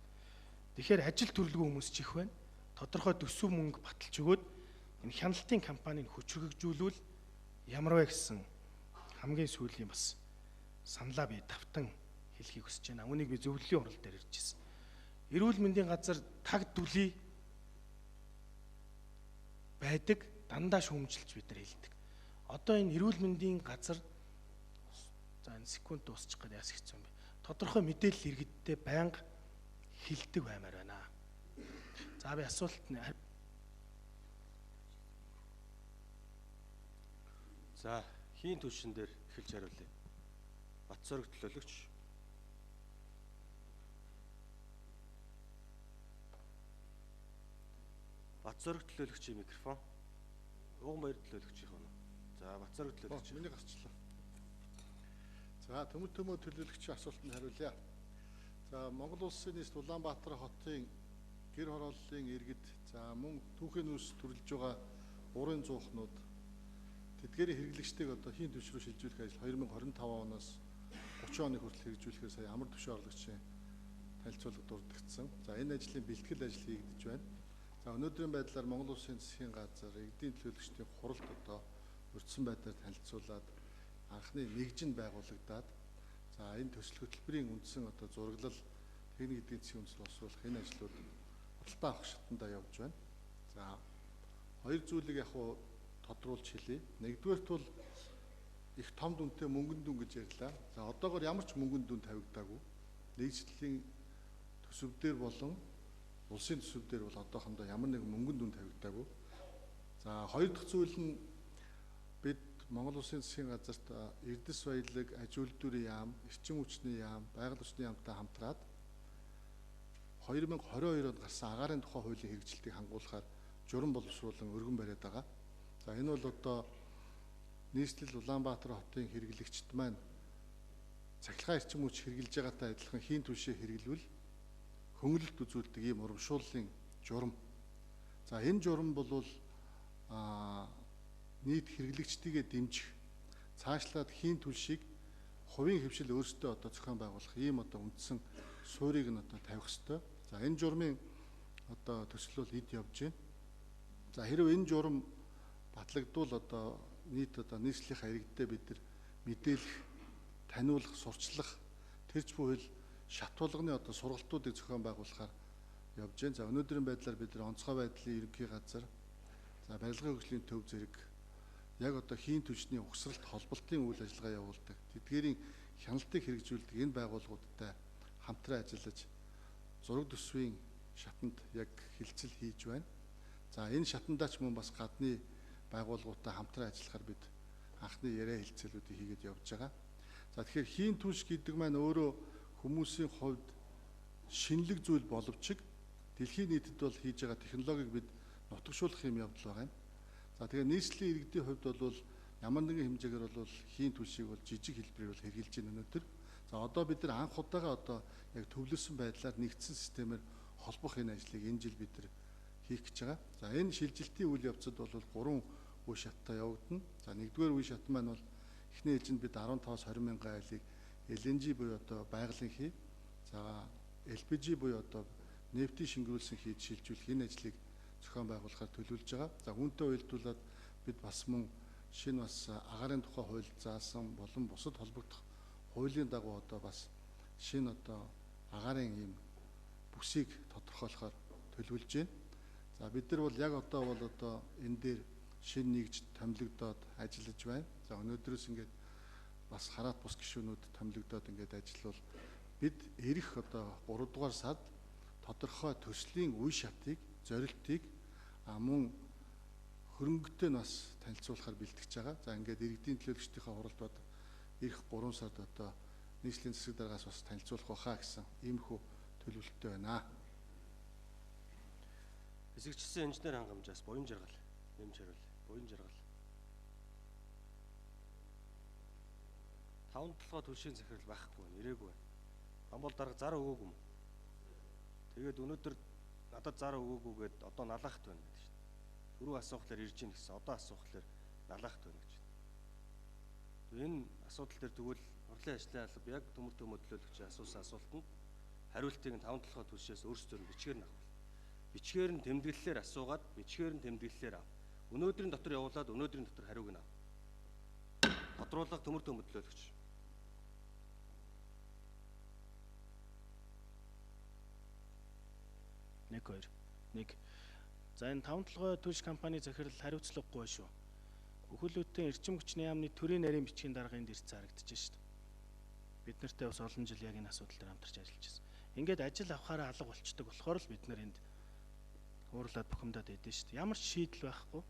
Тэгэхээр ажил төрлөгүй хүмүүс ч их байна. Тодорхой төсөв мөнгө баталж өгөөд энэ хяналтын компаниг хүчрхэгжүүлвэл ямар вэ гэсэн хамгийн сүүлийн бас саналаа би давтан хэлхийг хүсэж байна. Үүнийг би зөвлөлийн хурал дээр иржсэн. Эрүүл мэндийн газар таг дүлий байдаг, дандаа шүүмжилж бид нар хэлдэг. Одоо энэ эрүүл мэндийн газар за энэ секунд дуусчих гээд яас хэцүү юм бэ? Тодорхой мэдээлэл иргэдтэй байнга хэлдэг баймаар байна. За би асуулт нь За хийн түлшин дээр эхэлж хариулъя. Бат зөрөг төлөөлөгч. Бат зөрөг төлөөлөгчийн микрофон. Уган баяр төлөөлөгчийн хоног. За бат зөрөг төлөөлөгч. Миний гарчлаа. За төмөр төлөөлөгчийн асуултанд хариулъя. За Монгол улсын нийслэл Улаанбаатар хотын гэр хорооллын иргэд за мөн түүхийн үс төрөлж байгаа урын зуухнууд тэдгээрийн хэрэглэгчдийг одоо хийн түвш рүү шилжүүлэх ажил 2025 оноос 30 оны хүртэл хэрэгжүүлэхээр сая амар түвшин орлогчийн танилцуулга дурдгдсан. За энэ ажлын бэлтгэл ажил хийгдэж байна. За өнөөдрийн байдлаар Монгол Улсын засгийн газар иргэдийн төлөөлөгчдийн хуралд одоо урьдчилан байдлаар танилцуулаад анхны нэгжин байгуулагдаад за энэ төсөл хөтөлбөрийн үндсэн одоо зураглал техник эдийн засгийн үндэслэл боловсруулах энэ ажлууд худалдаа авах шатндаа явж байна. За хоёр зүйлийг яг хуу тодруулж хэлье. Нэгдүгээрт бол их том дүнтэй мөнгөн дүн гэж ярьлаа. За одоогоор ямар ч мөнгөн дүн тавигдаагүй. Нийслэлийн төсөвдөр болон улсын төсөвдөр бол одоохондоо ямар нэг мөнгөн дүн тавигдаагүй. За хоёр дахь зүйл нь бид Монгол Улсын засгийн газарт эрдэс баялаг, аж үйлдвэрийн яам, эрчим хүчний яам, байгаль орчны яамтай хамтраад 2022 онд гарсан агаарын тухай хуулийн хэрэгжилтийг хангуулахаар журам боловсруулан өргөн бариад байгаа. За энэ бол одоо нийслэл Улаанбаатар хотын хэрэглэгчд маань цахилгаан эрчим хүч хэрэгжилж байгаатай адилхан хийн түвшээ хэрэглүүл хөнгөлөлт үзүүлдэг ийм урамшууллын журам. За энэ журам бол нийт хэрэглэгчдийгээ дэмжих, цаашлаад хийн түвшийг хувийн хөвшил өөрсдөө одоо зохион байгуулах ийм одоо үндсэн суурийг нь одоо тавих ёстой. За энэ журмын одоо төсөл бол эд явж байна. За хэрвээ энэ журам батлагдвал одоо нийслэлийнхаа иргэдэд бид нар мэдээлэх, таниулах, сурчлах тэрч бүхэл шат болгоны одоо сургалтуудыг зохион байгуулахаар явж байна. За өнөөдрийн байдлаар бид нар онцгой байдлын ерөнхий газар, за барилгын хөгжлийн төв зэрэг яг одоо хийн түвшний угсралт холболтын үйл ажиллагаа явуулдаг. Тэдгээрийн хяналтыг хэрэгжүүлдэг энэ байгууллагуудтай хамтран ажиллаж зураг төсвийн шатанд яг хилцэл хийж байна. За энэ шатандаач мөн бас гадны байгууллагуудтай хамтран ажиллахаар бид анхны яриа хэлцээлүүдийг хийгээд явж байгаа. За тэгэхээр хийн түвш гэдэг маань өөрөө хүмүүсийн хувьд шинэлэг зүйл боловч дэлхийн нийтэд бол хийж байгаа технологиг бид нутагшуулах юм явдал байгаа юм. За тэгэхээр нийслэлийн иргэдийн хувьд бол ямар нэгэн хэмжээгээр бол хийн түвшийг бол жижиг хэлбэрээр бол хэрэгжилж байна өнөөдөр. За одоо бид нар анх удаага одоо яг төвлөрсөн байдлаар нэгдсэн системээр холбох энэ ажлыг энэ жил бид нар хийх гэж байгаа. За энэ шилжилтийн үйл явцад бол 3 үе шаттай явагдана. За нэгдүгээр үе шат маань бол эхний ээлжинд бид 15-20 мянган айлыг LNG буюу одоо байгалийн хий. За LPG буюу одоо нефтийн шингэрүүлсэн хийж шилжүүлэх энэ ажлыг зохион байгуулахаар төлөвлөж байгаа. За үүнтэй уялдуулаад бид бас мөн шинэ бас агаарын тухай хууль заасан болон бусад холбогдох хуулийн дагуу одоо бас шинэ одоо агаарын ийм бүсийг тодорхойлохоор төлөвлөж байна. За бид нар бол яг одоо бол одоо энэ дээр шинэ нэгж томилогдоод ажиллаж байна. За өнөөдрөөс ингээд бас хараат бус гишүүнүүд томилогдоод ингээд ажиллавал бид ирэх одоо 3 дугаар сард тодорхой төслийн үе шатыг, зорилтыг мөн хөрөнгөтэй нас танилцуулахаар бэлтгэж байгаа. За ингээд иргэдийн төлөөлөгчдийнхээ хуралд ирэх 3 сард одоо нийслэлийн засаг даргаас бас танилцуулах байхаа гэсэн иймэрхүү төлөвлөлттэй байна. Хэсэгчсэн инженер хангамжаас буян жаргал нэмж хариул. Буян жаргал. 5 толгой түвшийн захирал байхгүй байна, ирээгүй байна. Хамбол дарга зар өгөөгүй юм. Тэгээд өнөөдөр надад зар өгөөгүйгээд одоо налаахт байна гэдэг шүү дээ. Түрүү асуухлаар ирж гин гэсэн, одоо асуухлаар налаахт байна гэж. Энэ асуудал дээр тэгвэл хурлын ажлын алба яг төмөр төлөөлөгчийн асуусан асуултанд хариултыг нь 5 толгой түвшээс өөрсдөө нь бичгээр нь авах. Бичгээр нь тэмдэглэлээр асуугаад бичгээр нь тэмдэглэлээр ав. Өнөөдрийн дотор явуулаад өнөөдрийн дотор хариуг нь ав. Тодруулах төмөр төлөөлөгч. Нэг. За энэ 5 толгой түвш компани захирал хариуцлагагүй шүү. Өхөлөтийн эрчим хүчний яамны төрийн нарийн бичгийн дарга энд ирж зарагдчихжээ шүү дээ. Бид нартай бас олон жил яг энэ асуудал дээр хамтарч ажиллаж байсан. Ингээд ажил авахаараа алга болчдөг болохоор л бид нар энд уурлаад бухимдаад байдсан шүү дээ. Ямар ч шийдэл байхгүй.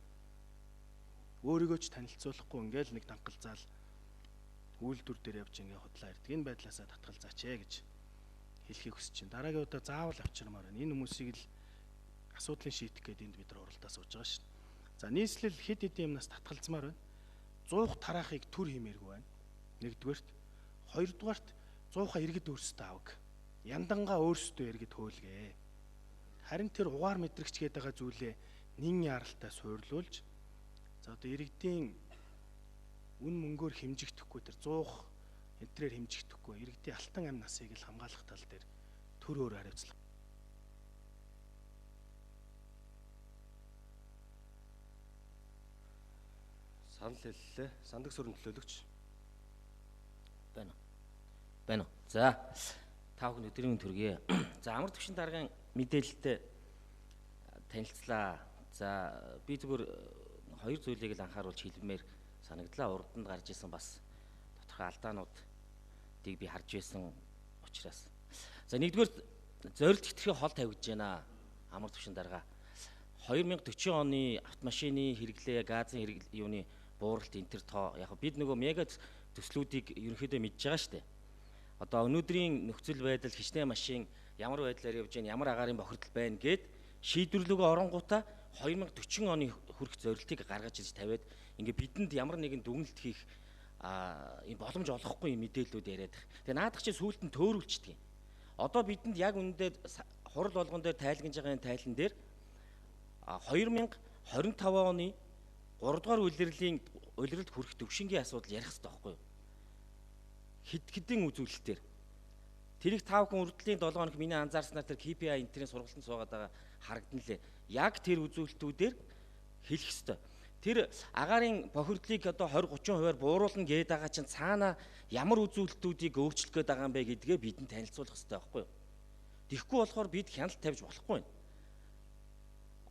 Өөрийгөө ч танилцуулахгүй ингээл нэг дангалзаал үйлдвэр дээр явж ингээ худлаа ирдэг. Энэ байдлаасаа татгалзаач гэж хэлхийг хүсэж байна. Дараагийн удаа заавал авчирмаар байна. Энэ хүмүүсийг л асуудлыг шийдэх гээд энд бид нар уралдаа сууж байгаа шүү дээ. За нийслэл хэд хэдэн юмнаас татгалзмаар байна. 100 тараахыг төр хэмээргүй байна. Нэгдүгээрт, хоёрдугаарт 100-аа иргэд өөрсдөө аваг. Яндангаа өөрсдөө иргэд хөөлгээ. Харин тэр угаар мэдрэгч гээд байгаа зүйлээ нин яралтай суйрлуулж за одоо иргэдийн үн мөнгөөр хэмжигдэхгүй тэр 100 энтрээр хэмжигдэхгүй иргэдийн алтан амь насыг л хамгаалах тал дээр төр өөр хариуцлага. Санал хэллээ. Сандаг сүрэн төлөөлөгч. Байна уу. За та бүхэн өдрийн мэнд хүргэе. За амар төвшин даргын мэдээлэлтэй танилцлаа. За би зүгээр хоёр зүйлийг л анхааруулж хэлмээр санагдлаа. Урданд гарч исэн бас тодорхой алдаануудыг би харж байсан учраас. За нэгдүгээр зорилт хэтэрхий хол тавьж байна. Амар төвшин дарга 2040 оны автомашины хэрэглээ, газын юуны бууралт энтер тоо яг бид нөгөө мега төслүүдийг ерөнхийдөө мэдж байгаа шүү дээ. Одоо өнөөдрийн нөхцөл байдал хичнээн машин ямар байдлаар явж байна, ямар агаарын бохирдол байна гэд шийдвэрлэгөө оронгуудаа 2040 оны хүрэх зорилтыг гаргаж ирж тавиад ингээ бидэнд ямар нэгэн дүгнэлт хийх энэ боломж олохгүй мэдээллүүд яриад байгаа. Тэгээ наадах чи сүүлд нь төөрүүлчихдэг юм. Одоо бидэнд яг үнэндээ хурал болгон дээр тайлгнаж байгаа тайлан дээр 2025 оны 3 дугаар улиралд хүрэх төвшингийн асуудал ярих хэрэгтэй байхгүй юу? Хэдэн үзүүлэлтээр тэрийг 5 хүн үрдлийн 7 хоног миний анзаарснаар тэр KPI энтрийн сургалтанд суугаад байгаа харагдан лээ. Яг тэр үзүүлэлтүүдээр хэлэх ёстой. Тэр агаарын бохирдлыг одоо 20-30%-аар бууруулна гээд байгаа чинь цаана ямар үзүүлэлтүүдийг өөрчлөх гээд байгаа юм бэ гэдгээ бидэнд танилцуулах хэрэгтэй байхгүй юу? Тэгэхгүй болохоор бид хяналт тавьж болохгүй.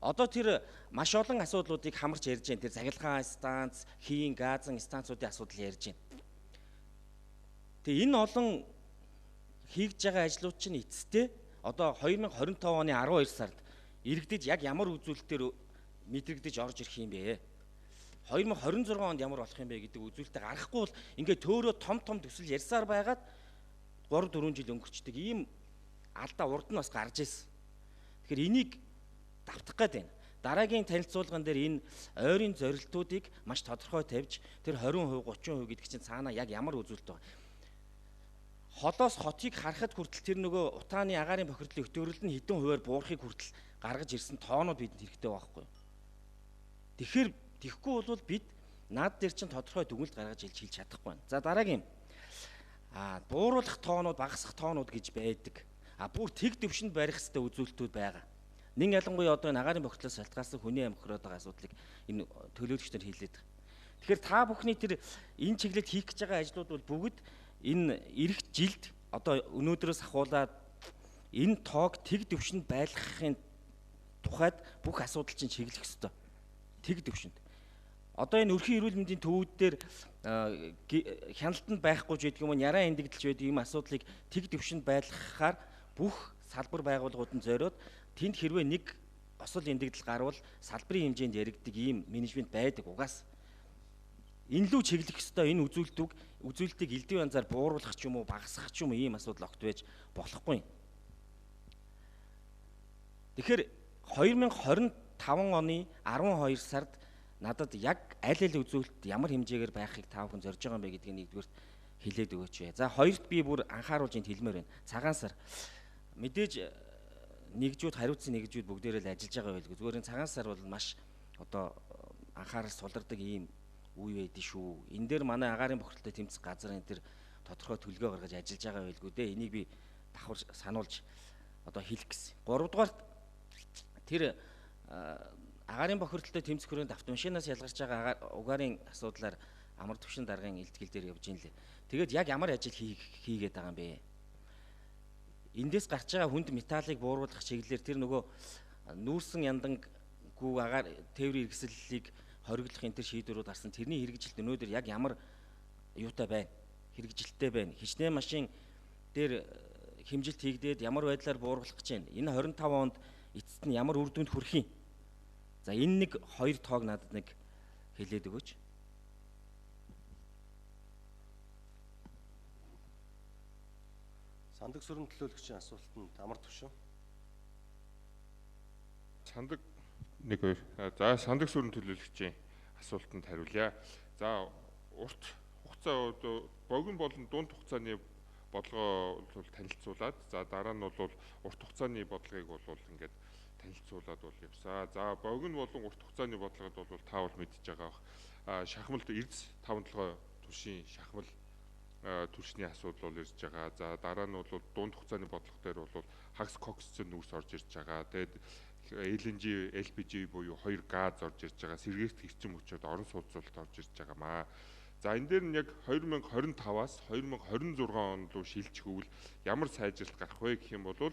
Одоо тэр маш олон асуудлуудыг хамарч ярьж байна. Тэр цахилгаан станц, хийн, газын станцуудын асуудал ярьж байна. Тэгээ энэ олон хийж байгаа ажлууд чинь эцэстээ одоо 2025 оны 12 сард иргэдэд яг ямар үзүүлэлтээр мэдрэгдэж орж ирэх юм бэ? 2026 онд ямар болох юм бэ гэдэг үзүүлэлтээ гаргахгүй бол ингээд төөрөө том төсөл ярьсаар байгаад 3-4 жил өнгөрчдөг ийм алдаа урд нь бас гарч ирсэн. Тэгэхээр энийг давтах гээд байна. Дараагийн танилцуулган дээр энэ ойрын зорилтуудыг маш тодорхой тавьж тэр 20%, 30% гэдэг чинь цаана яг ямар үзүүлэлт байна. Холоос хотыг харахад хүртэл тэр нөгөө утааны агаарын бохирдлын өтөөрөл нь хэдэн хувиар буурахыг хүртэл гаргаж ирсэн тоонууд бидэнд хэрэгтэй байхгүй. Тэгэхээр тэгэхгүй бол бид наад дээр чинь тодорхой дүгнэлт гаргаж хэлж чадахгүй байна. За дараагийн бууруулах тоонууд, багасгах тоонууд гэж байдаг. Бүр тэг төвшөнд барих хэвээр үзүүлэлтүүд байгаа. Нин ялангуяа одоо энэ агаарын бохирдлоос шалтгаалсан хүний амь бохироод байгаа асуудлыг энэ төлөөлөгчдөр хэлээд байгаа. Тэгэхээр та бүхний тэр энэ чиглэлд хийх гэж байгаа ажлууд бол бүгд энэ эх жилд одоо өнөөдрөөс ахуулаад энэ тоог тэг төвшөнд байлгахын тухайд бүх асуудал чинь чиглэх ёстой. Тэг төвшөнд. Одоо энэ өрхийн эрүүл мэндийн төвүүд дээр хяналтанд байхгүй ч гэдэг юм уу, яраа эндэгдэлж байдаг ийм асуудлыг тэг төвшөнд байлгахаар бүх салбар байгууллагууд нь зориод тэнд хэрвээ нэг осол эндэгдэл гарвал салбарын хэмжээнд яригддаг ийм менежмент байдаг угаас. Энэ лүү чиглэх ёстой энэ үзүүлэлтийг элдв янзаар бууруулах ч юм уу, багасгах ч юм уу ийм асуудал огт байж болохгүй. Тэгэхээр 2025 оны 12 сард надад яг аль үзүүлэлт ямар хэмжээгээр байхыг та бүхэн зорж байгаа юм бэ гэдгийг нэгдүгээр хэлээд өгөөч вэ. За хоёрт би бүр анхааруулж энд хэлмээр байна. Цагаан сар мэдээж нэгжүүд хариуцсан нэгжүүд бүгдээрээ л ажиллаж байгаа байлгүй. Зүгээр энэ цагаан сар бол маш одоо анхаарал сулардаг ийм үе байдэн шүү. Энэ дээр манай агаарын бохирдолтой тэмцэх газар энэ төр тодорхой төлгөө гаргаж ажиллаж байгаа байлгүй дээ. Энийг би давхар сануулж одоо хэлэх гэсэн. 3 дугаар тэр агаарын бохирдолтой тэмцэх хүрээнд автомашинаас ялгарч байгаа угаарын асуудлаар амар төвшин даргын илтгэл дээр явж ийн лээ. Тэгээд яг ямар ажил хийгээд байгаа юм бэ? Эндээс гарч байгаа хүнд металлыг бууруулах чиглэлээр тэр нөгөө нүүрсэн янданггүй агаар тээврийн хэрэгслэлийг хориглох энэ төр шийдвэрүүд гарсан. Тэрний хэрэгжилт өнөөдөр яг ямар юутай байна? Хэрэгжилттэй байна. Хичнээн машин дээр хэмжилт хийгдээд ямар байдлаар бууруулах гэж байна? Энэ 25 онд эцэст нь ямар үр дүнд хүрэх юм? За энэ нэг хоёр тоог надад нэг хэлээд өгөөч. Сандаг сүрэн төлөөлөгчийн асуултанд амар төвшин. Сандаг нэг хоёр. За сандаг сүрэн төлөөлөгчийн асуултанд хариулъя. За урт хугацаа богино болон дунд хугацааны бодлогоо бол танилцуулаад за дараа нь бол урт хугацааны бодлогыг бол ингээд танилцуулаад бол явсан. За богино болон урт хугацааны бодлогод бол та бол мэдж байгаа бах. Шахмалт эрдэс 5-7 түвшин шахмал түвшний асуудал бол ирж байгаа. За дараа нь бол дунд хугацааны бодлого дээр бол хагас коксцэн нүүрс орж ирж байгаа. Тэгээд LNG, LPG буюу 2 газ орж ирж байгаа. Сэргээгт хэрчим хүчүүд орон сууцралт орж ирж байгаамаа. За энэ дээр нь яг 2025-аас 2026 он руу шилжихүүл ямар сайжралт гарах вэ гэх юм бол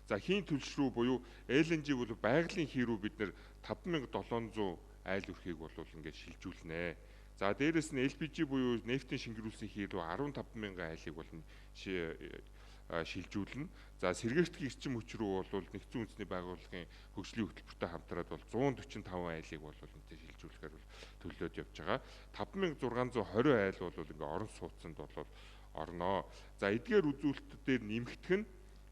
за хийн төлш рүү буюу LNG бол байгалийн хий рүү бид нэр 5700 айл өрхийг бол ингээд шилжүүлнэ. За дээрэс нь LPG буюу нефтийн шингэрүүлсэн хий рүү 15000 айлыг бол шилжүүлнэ. За сэргээгт эрчим хүч рүү бол нэгдсэн үндэсний байгууллагын хөгжлийн хөтөлбөртэй хамтраад бол 145 айлыг бол энтэй шилжүүлэхээр бол төлөөд явж байгаа. 5620 айл бол ингээ орон сууцнд бол орноо. За эдгээр үзүүлэлтээр нэмэгдэх нь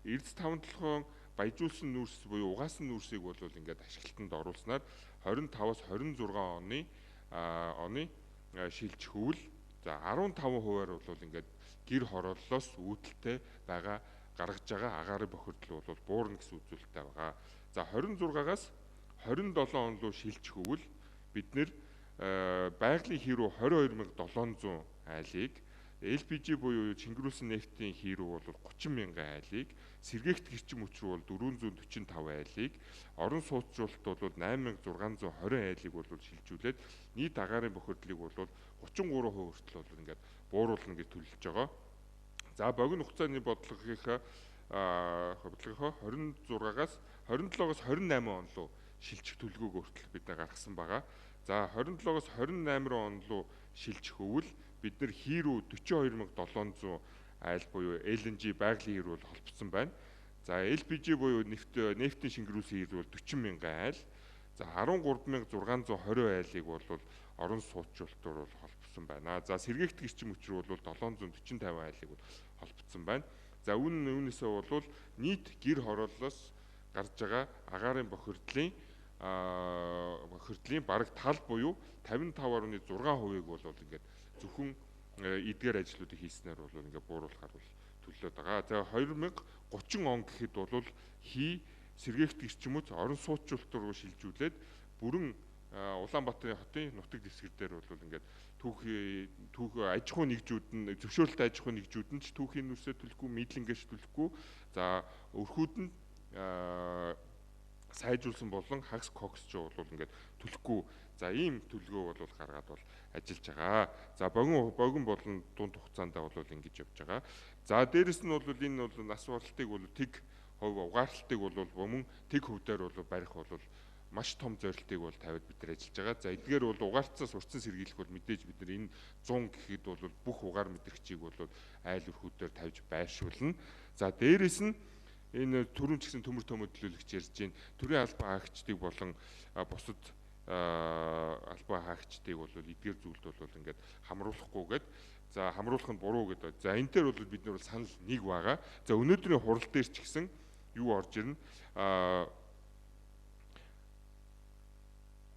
эрдэс 5-7 баяжуулсан нүүрс буюу угаасан нүүрсийг бол ингээд ашиглалтанд оруулснаар 25-аас 26 оны шилжихүүл за 15%-аар бол ингээд гэр хорооллоос үүдэлтэй байгаа гаргаж байгаа агаарын бохирдол бол буурна гэсэн үзүүлэлттэй байгаа. За 26-аас 27 он руу шилжихүүл бид нэр байгалийн хий рүү 22700 айлыг LPG буюу шингэрүүлсэн нефтийн хий рүү бол 30000 айлыг сэргээгт хэрчим хүч рүү бол 445 айлыг орон сууцруулалт бол 8620 айлыг бол шилжүүлээд нийт агаарын бохирдлыг бол 33% хүртэл бол ингээд бууруулна гэж төлөвлөж байгаа. За богино хугацааны бодлогынхаа 26-аас 27-оос 28 он руу шилжих төлөвлөгөөг хүртэл бид гаргасан байгаа. За 27-оос 28 он руу шилжих өвөл бид нар хий рүү 42700 айл буюу LNG байгалийн хий рүү холбогдсон байна. За LPG буюу нефтийн шингэрүүлсэн хий рүү 40000 айл. За 13620 айлыг бол орон сууцруулалтаар бол холбогдсон байна. За сэргээгт эрчим хүч рүү бол 745 айлыг бол холбогдсон байна. За үүнээсээ бол нийт гэр хорооллоос гарч байгаа агаарын бохирдлын бараг тал буюу 55.6%-ийг бол ингээд зөвхөн эдгээр ажлуудыг хийснээр бол ингээд бууруулахар бол төлөөд байгаа. За 2030 он гэхэд бол хий сэргээгт эрчим хүч орон сууцруулалт руу шилжүүлээд бүрэн Улаанбаатарын хотын нутаг дэвсгэр дээр бол ингээд түүх аж ахуй нэгжүүд нь зөвшөөрөлт аж ахуй нэгжүүд нь ч түүхийн нүсээ төлөхгүй, нийтлэнгээш төлөхгүй. За өрхүүд нь сайжруулсан болон хагас кокс ч бол ингээд төлөхгүй. За ийм төлөвлөгөө бол гаргаад бол ажиллаж байгаа. За богино болон дунд хугацаанд бол ингэж явж байгаа. За дээрэс нь бол энэ бол нас баралтыг бол тэг хувь угаарлалтыг бол мөн тэг хөвдөр бол барих бол маш том зорилтыг бол тавиад бид нар ажиллаж байгаа. За эдгээр бол угаарлцаас урьдчилан сэргийлэх бол мэдээж бид нар энэ 100 гэхэд бол бүх угаар мэдрэгчийг бол айл өрхүүдээр тавьж байршуулна. За дээрэс нь энэ түрүүн ч гэсэн төмөр төлөөлөгч ярьж байна. Төрийн албан хаагчдыг болон бусад албан хаагчдыг бол эдгээр зүйлд бол ингээд хамруулахгүйгээд за хамруулах нь буруу гэдэг. За энэ дээр бол бид нар санал нэг байгаа. За өнөөдрийн хурал дээр ч гэсэн юу орж ирнэ?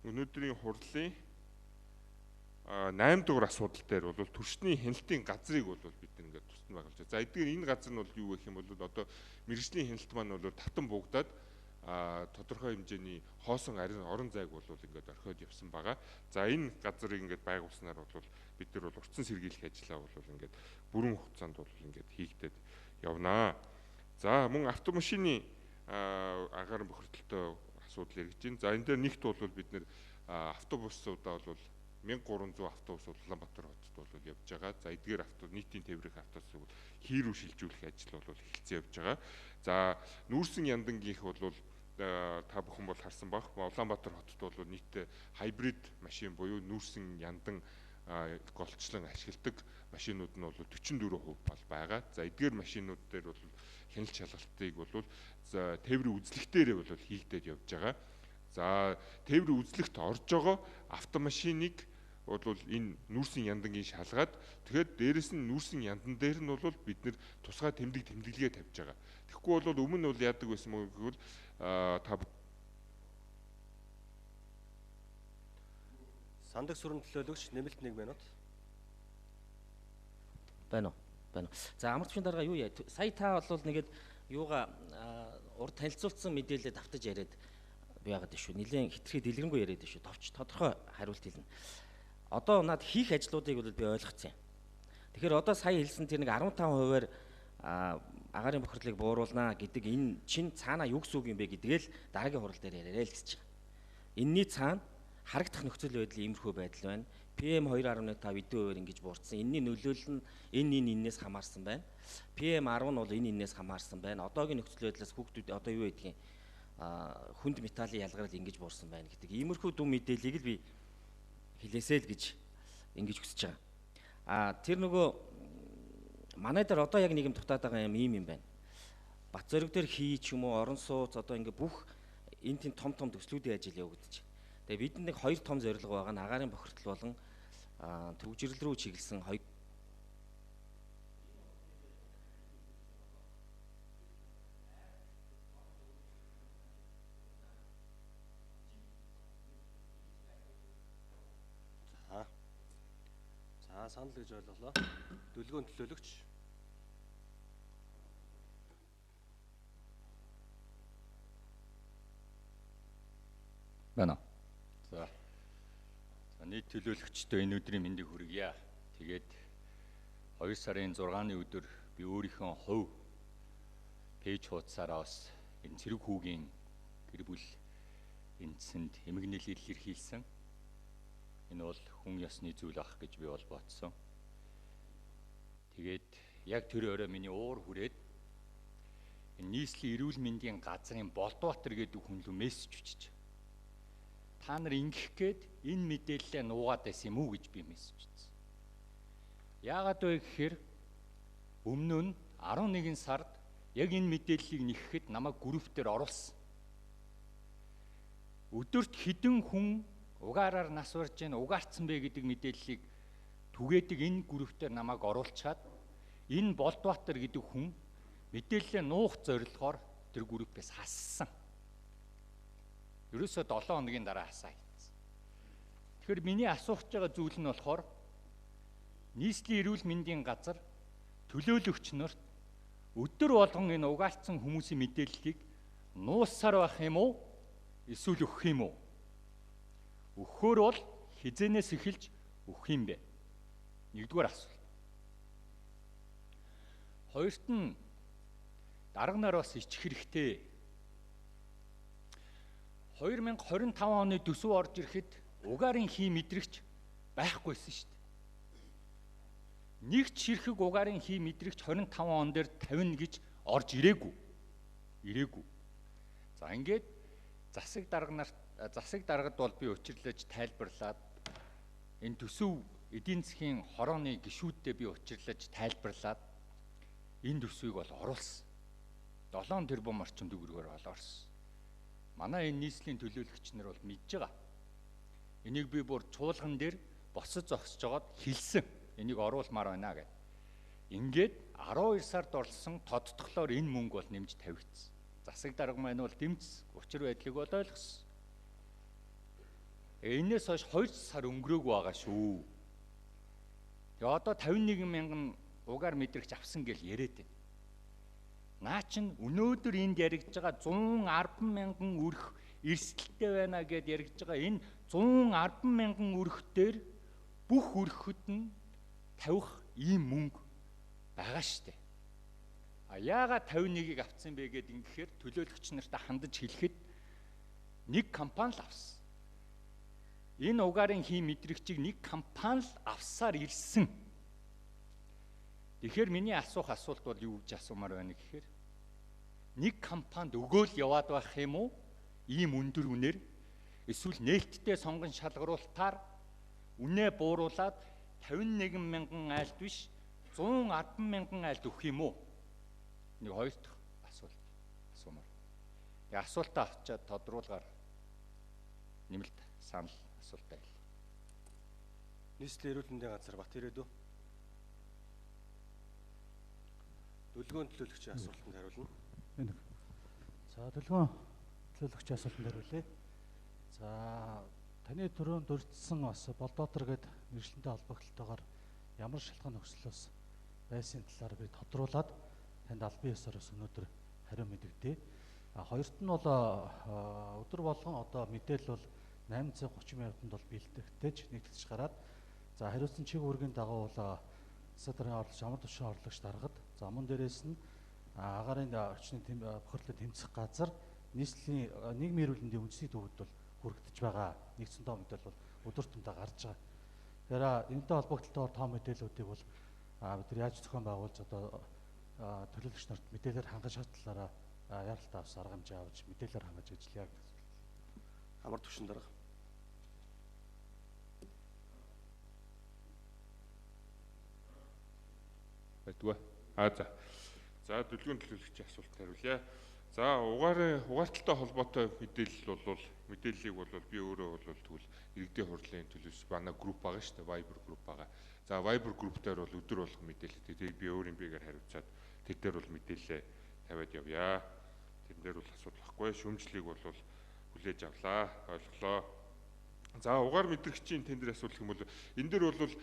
Өнөөдрийн хурлын 8 дугаар асуудал дээр бол түвшний хяналтын газрыг бол бид ингээд тусад байгуулж байгаа. За эдгээр энэ газар нь бол юу гэх юм бол одоо мэргэжлийн хяналт маань бол татан буугдаад тодорхой хэмжээний хоосон орон зайг бол ингээд орхиод явсан байгаа. За энэ газрыг ингээд байгуулснаар бол бид нар бол урьдчилан сэргийлэх ажлаа бол ингээд бүрэн хугацаанд бол ингээд хийгдээд явнаа. За мөн автомашины агаарын бохирдолтой асуудал яригдж байна. За энэ дээр нэгт бол бид нэр автобусуудаа бол 1300 автобус Улаанбаатар хотод бол явж байгаа. За эдгээр нийтийн тээврийн автобусыг хий рүү шилжүүлэх ажил бол эхэлсэн явж байгаа. За нүүрсэн яндангийнх бол та бүхэн бол харсан баг. Улаанбаатар хотод бол нийт хайбрид машин буюу нүүрсэн яндан голчлон ашигладаг машинууд нь бол 44% бол байгаа. За эдгээр машинууд дээр бол хяналт шалгалтыг бол тээврийн үзлэгтээр бол хийгдээд явж байгаа. За тээврийн үзлэгт орж байгаа автомашиныг бол энэ нүүрсэн яндангийн шалгаад тэгэхээр дээрэс нь нүүрсэн яндан дээр нь бол бид нэр тусгай тэмдэглэгээ тавьж байгаа. Тэгэхгүй бол өмнө бол яадаг байсан мөн гэвэл та Сандаг сүрэн төлөөлөгч нэмэлт 1 минут. Байна уу? байна. За амралтын дарга юу яа? Сая та бол нэгэд юугаа урд танилцуулсан мэдээлэлд автаж яриад байгаад шүү. Нилээн хитрхи дэлгэрэнгүй яриад шүү. Товч тодорхой хариулт хэлнэ. Одоо над хийх ажлуудыг бол би ойлгоцсон юм. Тэгэхээр одоо сая хэлсэн тэр нэг 15%-аар агаарын бохирдлыг бууруулнаа гэдэг энэ чин цаанаа юу гэсэн үг юм бэ гэдгээл дараагийн хурал дээр яриарай л гэж байна. Энийний цаана харагдах нөхцөл байдлын иймэрхүү байдал байна. PM 2.5 эдийн хувиар ингэж буурсан. Энэний нөлөөлөл нь энээс хамаарсан байна. PM 10 нь бол энээс хамаарсан байна. Одоогийн нөхцөл байдлаас хүүхдүүд одоо юу гэдгийг хүнд металлын ялгарл ингэж буурсан байна гэдэг. Иймэрхүү дүн мэдээллийг л би хэлээсэй л гэж ингэж хүсэж байгаа. Тэр нөгөө манай дээр одоо яг нийгэм дутаад байгаа юм байна. Бат зориг дээр хий ч юм уу орон сууц одоо ингээ бүх энэ тийм том төслүүдийн ажил явагдаж. Тэгээ бидэнд нэг хоёр том зорилго байгаа нь агаарын бохирдол болон төвжирэл рүү чиглэсэн хоёр санал гэж ойлголоо. Дүлгөөний төлөөлөгч. Байна. За нийт төлөөлөгчдөө энэ өдрийн мэндийг хүргье. Тэгээд 2 сарын 6-ны өдөр би өөрийнхөө хувь пэйж хуудасаараа бас энэ цэрэг хүүгийн гэр бүл эндсэнд эмгэг нийлэл илэрхийлсэн. Энэ бол хүн ёсны зүйл ах гэж би бол бодсон. Тэгээд яг тэр өрөө миний уур хүрээд энэ нийслэлийн эрүүл мэндийн газрын Болдбаатар гэдэг хүн рүү мессеж бичиж. Та нар ингэх гээд энэ мэдээллээ нуугаад байсан юм уу гэж би мессеж бичсэн. Яагаад вэ гэхээр өмнө нь 11 сард яг энэ мэдээллийг нэхэхэд намайг группээр оруулсан. Өдөрт хэдэн хүн угаараар нас барж гэн угаарцсан бэ гэдэг мэдээллийг түгээдэг энэ группээр намайг оруулчаад энэ Болдбаатар гэдэг хүн мэдээллээ нуух зорилгоор тэр группээс хассан. Ерөөсөө 7 хоногийн дараа хасаа хийсэн. Тэгэхээр миний асууж байгаа зүйл нь болохоор нийслэлийн эрүүл мэндийн газар төлөөлөгч нарт өдөр болгон энэ угаалцсан хүмүүсийн мэдээллийг нууссаар байх юм уу? Эсвэл өгөх юм уу? Өгөхөөр бол хизэнээс эхэлж өгөх юм бэ? Нэгдүгээр асуулт. Хоёрт нь дарга нар бас ичих хэрэгтэй. 2025 оны төсөв орж ирэхэд угаарын хий мэдрэгч байхгүйсэн шүү дээ. Нэг ч ширхэг угаарын хий мэдрэгч 25 он дээр 50 гэж орж ирээгүй. За ингээд засаг даргад бол би учирлаж тайлбарлаад энэ төсөв эдийн засгийн хорооны гишүүддээ би учирлаж тайлбарлаад энэ төсвийг бол оруулсан. 7 тэрбум орчим төгрөгөөр бол орсон. Манай энэ нийслэлийн төлөөлөгч нар бол мэдж байгаа. Энийг би бүр чуулган дээр босож зогсож жоод хэлсэн. Энийг оруулмаар байна гэд. Ингээд 12 сард орлсон тодтголоор энэ мөнгө бол нэмж тавигдсан. Засаг дарга маань бол дэмжсэн. Учир байдлыг бол ойлгосон. Энээс хойш 2 сар өнгөрөөгүй байгаа шүү. Тэгээ одоо 51 мянган угаар мэдрэгч авсан гэж яриад байна. Наа чин өнөөдөр энд яригдж байгаа 110 мянган өрх эрсдэлтэй байна гэд яригдж байгаа энэ 110 мянган өрхтөр бүх өрхөд нь тавих ийм мөнгө байгаа штэ. Яагаад 51-ийг авцсан бэ гэд ингэхээр төлөөлөгч нартай хандаж хэлэхэд нэг компани л авсан. Энэ угаарын хий мэдрэгчийг нэг компани л авсаар ирсэн. Тэгэхээр миний асуулт бол юу гэж асуумаар байна гэхээр нэг компанид өгөөл яваад байх юм уу? Ийм өндөр үнээр эсвэл нээлттэй сонгон шалгаруулалтаар үнэ бууруулад 51 мянган айлд биш 110 мянган айлд өгөх юм уу? Нэг хоёр дахь асуулт асуумаар. Тэгээ асуултаа авчаад тодруулгаар нэмэлт санал асуултаа хэл. Нийслэлийн эрүүл мэндийн газар бат ирээдүй. Дүлгөөний төлөөлөгчийн асуултанд хариулна. За дүлгөөн төлөөлөгчийн асуултанд хариулъя. За таны түрүүн дурдсан бас Болдбаатар гээд мэргэжлэнтэй холбогдлолтойгоор ямар шалтгаан нөхцлөөс байсан талаар би тодруулаад танд албан ёсоороос өнөөдөр хариу мэдэгдэе. Хоёрт нь бол өдөр болгон одоо мэдээлэл бол 830 минутанд бол бэлтгэж нэгтгэж гараад за хариуцсан чиг үүргийн дагуу бол засаг даргын орлогч амар тушаан орлогч даргад за мөн дээрээс нь агаарын орчны бохирлын тэмцэх газар нийслэлийн нийгмийн эрүүл мэндийн үндэсний төвөд бол хүрэгдэж байгаа нэгдсэн тоо мэдээлэл бол өдөр тутмдаа гарч байгаа. Тэгэхээр энэтэй холбогдлолтой тоо мэдээллүүдийг бол бид нар яаж зохион байгуулж одоо төлөөлөгч нарт мэдээлэлээр хангаж чадлаараа яралт авс арга хэмжээ авч мэдээлэлээр хангаж ажиллая гэсэн. Амар төвшин дарга. Байдгүй. За дүлгэн төлөөлөгчийн асуулт хариулъя. За угаарталтай холбоотой мэдээллийг бол би өөрөө бол тэгвэл иргэдийн хурлын төлөөс манай групп байгаа шүү дээ. Viber групп байгаа. За Viber групп дээр бол өдөр болгон мэдээлэл тэгээд би өөрийн биегээр хариуцаад тэр дээр бол мэдээлэл тавиад явъя. Тэр дээр бол асуудал байхгүй. Шүүмжлэлийг бол хүлээж авлаа. Ойлголоо. За угаар мэдрэгчийн тендер асуудал юм бол энэ дээр бол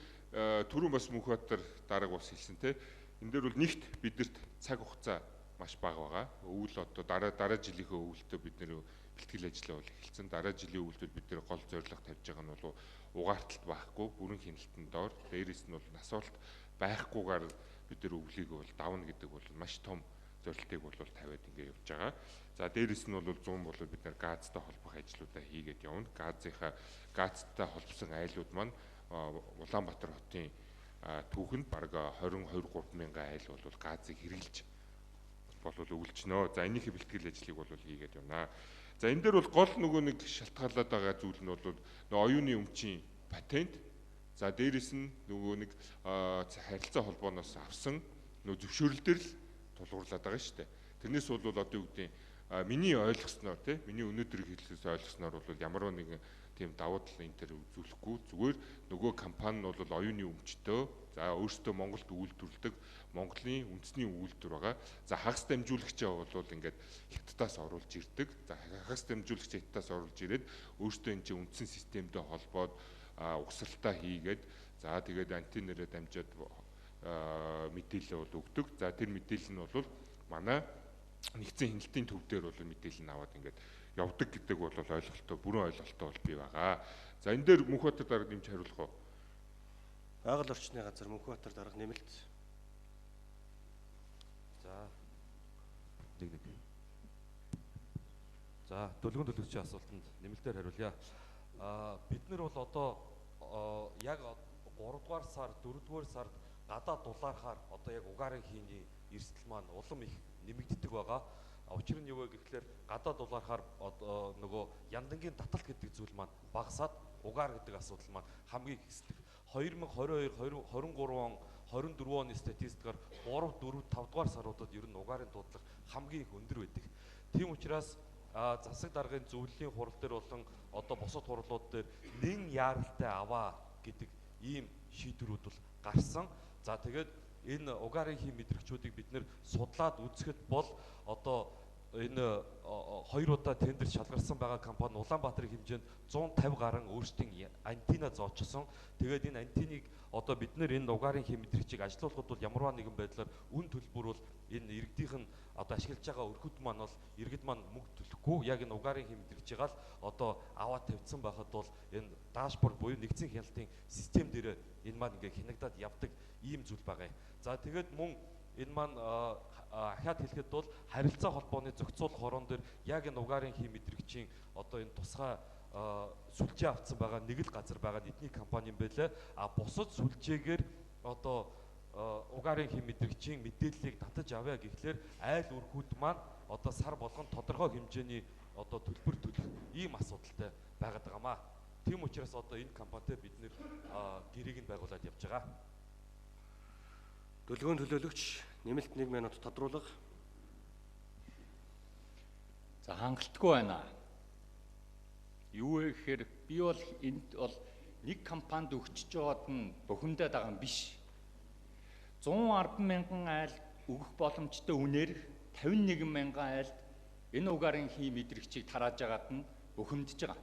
түрүүн бас Мөнхбаатар дарга бас хэлсэн те. Энэ дээр бол нэгт бидэрт цаг хугацаа маш бага байгаа. Өвөл одоо дараа жилийнхээ өвөлтөө бид нэр бэлтгэл ажлаа бол эхэлсэн. Дараа жилийн өвөлтөд бид нэр гол зорилго тавьж байгаа нь бол угаарталт байхгүй, бүрэн хяналтын доор. Дээрээс нь бол асуулт байхгүйгээр бид нэр өвлийг бол давна гэдэг бол маш том зорилтыг бол тавиад ингэ явж байгаа. За дээрээс нь бол 100 бол бид нэр газтай холбох ажлуудаа хийгээд явна. Газтай холбосон айлууд маань Улаанбаатар хотын түүхэнд бараг 22-23 мянган айл бол газыг хэрэглэж өвлжнөө. За энэний бэлтгэл ажлыг бол хийгээд явна. За энэ дээр бол гол нөгөө нэг шалтгаалаад байгаа зүйл нь бол оюуны өмчийн патент. За дээрээс нь нөгөө нэг харилцаа холбооноос авсан нөгөө зөвшөөрөл дээр л тулгуурлаад байгаа шүү дээ. Тэрнээс бол одоо юу гэдэг миний ойлгосноор тийм миний өнөөдөр хэлсээс ойлгосноор бол ямар нэгэн тийм давуу тал энэ төр үзүүлэхгүй зүгээр нөгөө компани нь бол оюуны өмчтөө за өөрсдөө Монголд үйлдвэрлэдэг Монголын үндэсний үйлдвэр байгаа. За хагас дамжуулагчаа бол ингээд хятадаас оруулж ирдэг. За хагас дамжуулагч хятадаас оруулж ирээд өөрсдөө энэ чинь үндсэн системтэй холбоод угсралтаа хийгээд за тэгээд антеннерээ дамжаад мэдээлэл бол өгдөг. За тэр мэдээлэл нь бол манай нэгдсэн хяналтын төв дээр бол мэдээлэл нь аваад ингээд явдаг гэдэг бол ойлголттой бүрэн ойлголттой бол бий байгаа. За энэ дээр Мөнхбаатар дарга нэмж хариулах уу? Байгаль орчны газар Мөнхбаатар дарга нэмэлт. За дүлгэн төлөвчийн асуултанд нэмэлтээр хариулъя. Бид нар бол одоо яг 3 дугаар сар 4 дугаар сард гадаад дулаархаар одоо яг угаарын хийний эрсдэл маань улам их нэмэгддэг байгаа. Учир нь юу вэ гэхлээр гадаад дулаархаар нөгөө яндангийн таталт гэдэг зүйл маань багасаад угаар гэдэг асуудал маань хамгийн ихсдэг. 2022, 23 он, 24 оны статистикаар 3, 4, 5 дугаар саруудад ер нь угаарын дуудлага хамгийн их өндөр байдаг. Тийм учраас засаг даргын зөвлөлийн хурал дээр болон одоо бусад хурлууд дээр нэн яаралтай аваа гэдэг ийм шийдвэрүүд бол гарсан. За тэгээд энэ угаарын хий мэдрэгчүүдийг бид нэр судлаад үзэхэд бол одоо энэ 2 удаа тендер шалгарсан байгаа компани Улаанбаатарын хэмжээнд 150 гаруй өөрсдийн антенна зоочсон. Тэгээд энэ антенныг одоо бид нэр энэ угаарын хий мэдрэгчийг ажилуулахад бол ямарваа нэгэн байдлаар үн төлбөр бол энэ иргэдийнх нь одоо ашиглаж байгаа өрхөд маань бол иргэд маань мөнгө төлөхгүй. Яг энэ угаарын хий мэдрэгчийг л одоо аваад тавьсан байхад бол энэ дашборд буюу нэгдсэн хяналтын систем дээр энэ маань ингээ хянагдаад явдаг ийм зүйл байгаа юм. За тэгээд мөн энэ маань ахаад хэлэхэд бол харилцаа холбооны зохицуулах хорон дээр яг энэ угаарын хий мэдрэгчийн одоо энэ тусгай сүлжээ авцсан байгаа нэг л газар байгаа эдний компани юм байлаа. Бусад сүлжээгээр одоо угаарын хий мэдрэгчийн мэдээллийг татаж авъя гэхлээр айл өрхүүд маань одоо сар болгон тодорхой хэмжээний одоо төлбөр төлөх ийм асуудалтай байгаад байгаамаа. Тийм учраас одоо энэ компанитай бид нэр гэрээг нь байгуулад явж байгаа. Дүлгэн төлөөлөгч нэмэлт 1 минут тодруулга. За хангалтгүй байна. Юу вэ гэхээр би бол энд бол нэг компанид өгчөж байгаад нь бухимдаад байгаа юм биш. 110 мянган айл өгөх боломжтой үнээр 51 мянган айлд энэ угаарын хий мэдрэгчийг тарааж агаад нь бухимдж байгаа.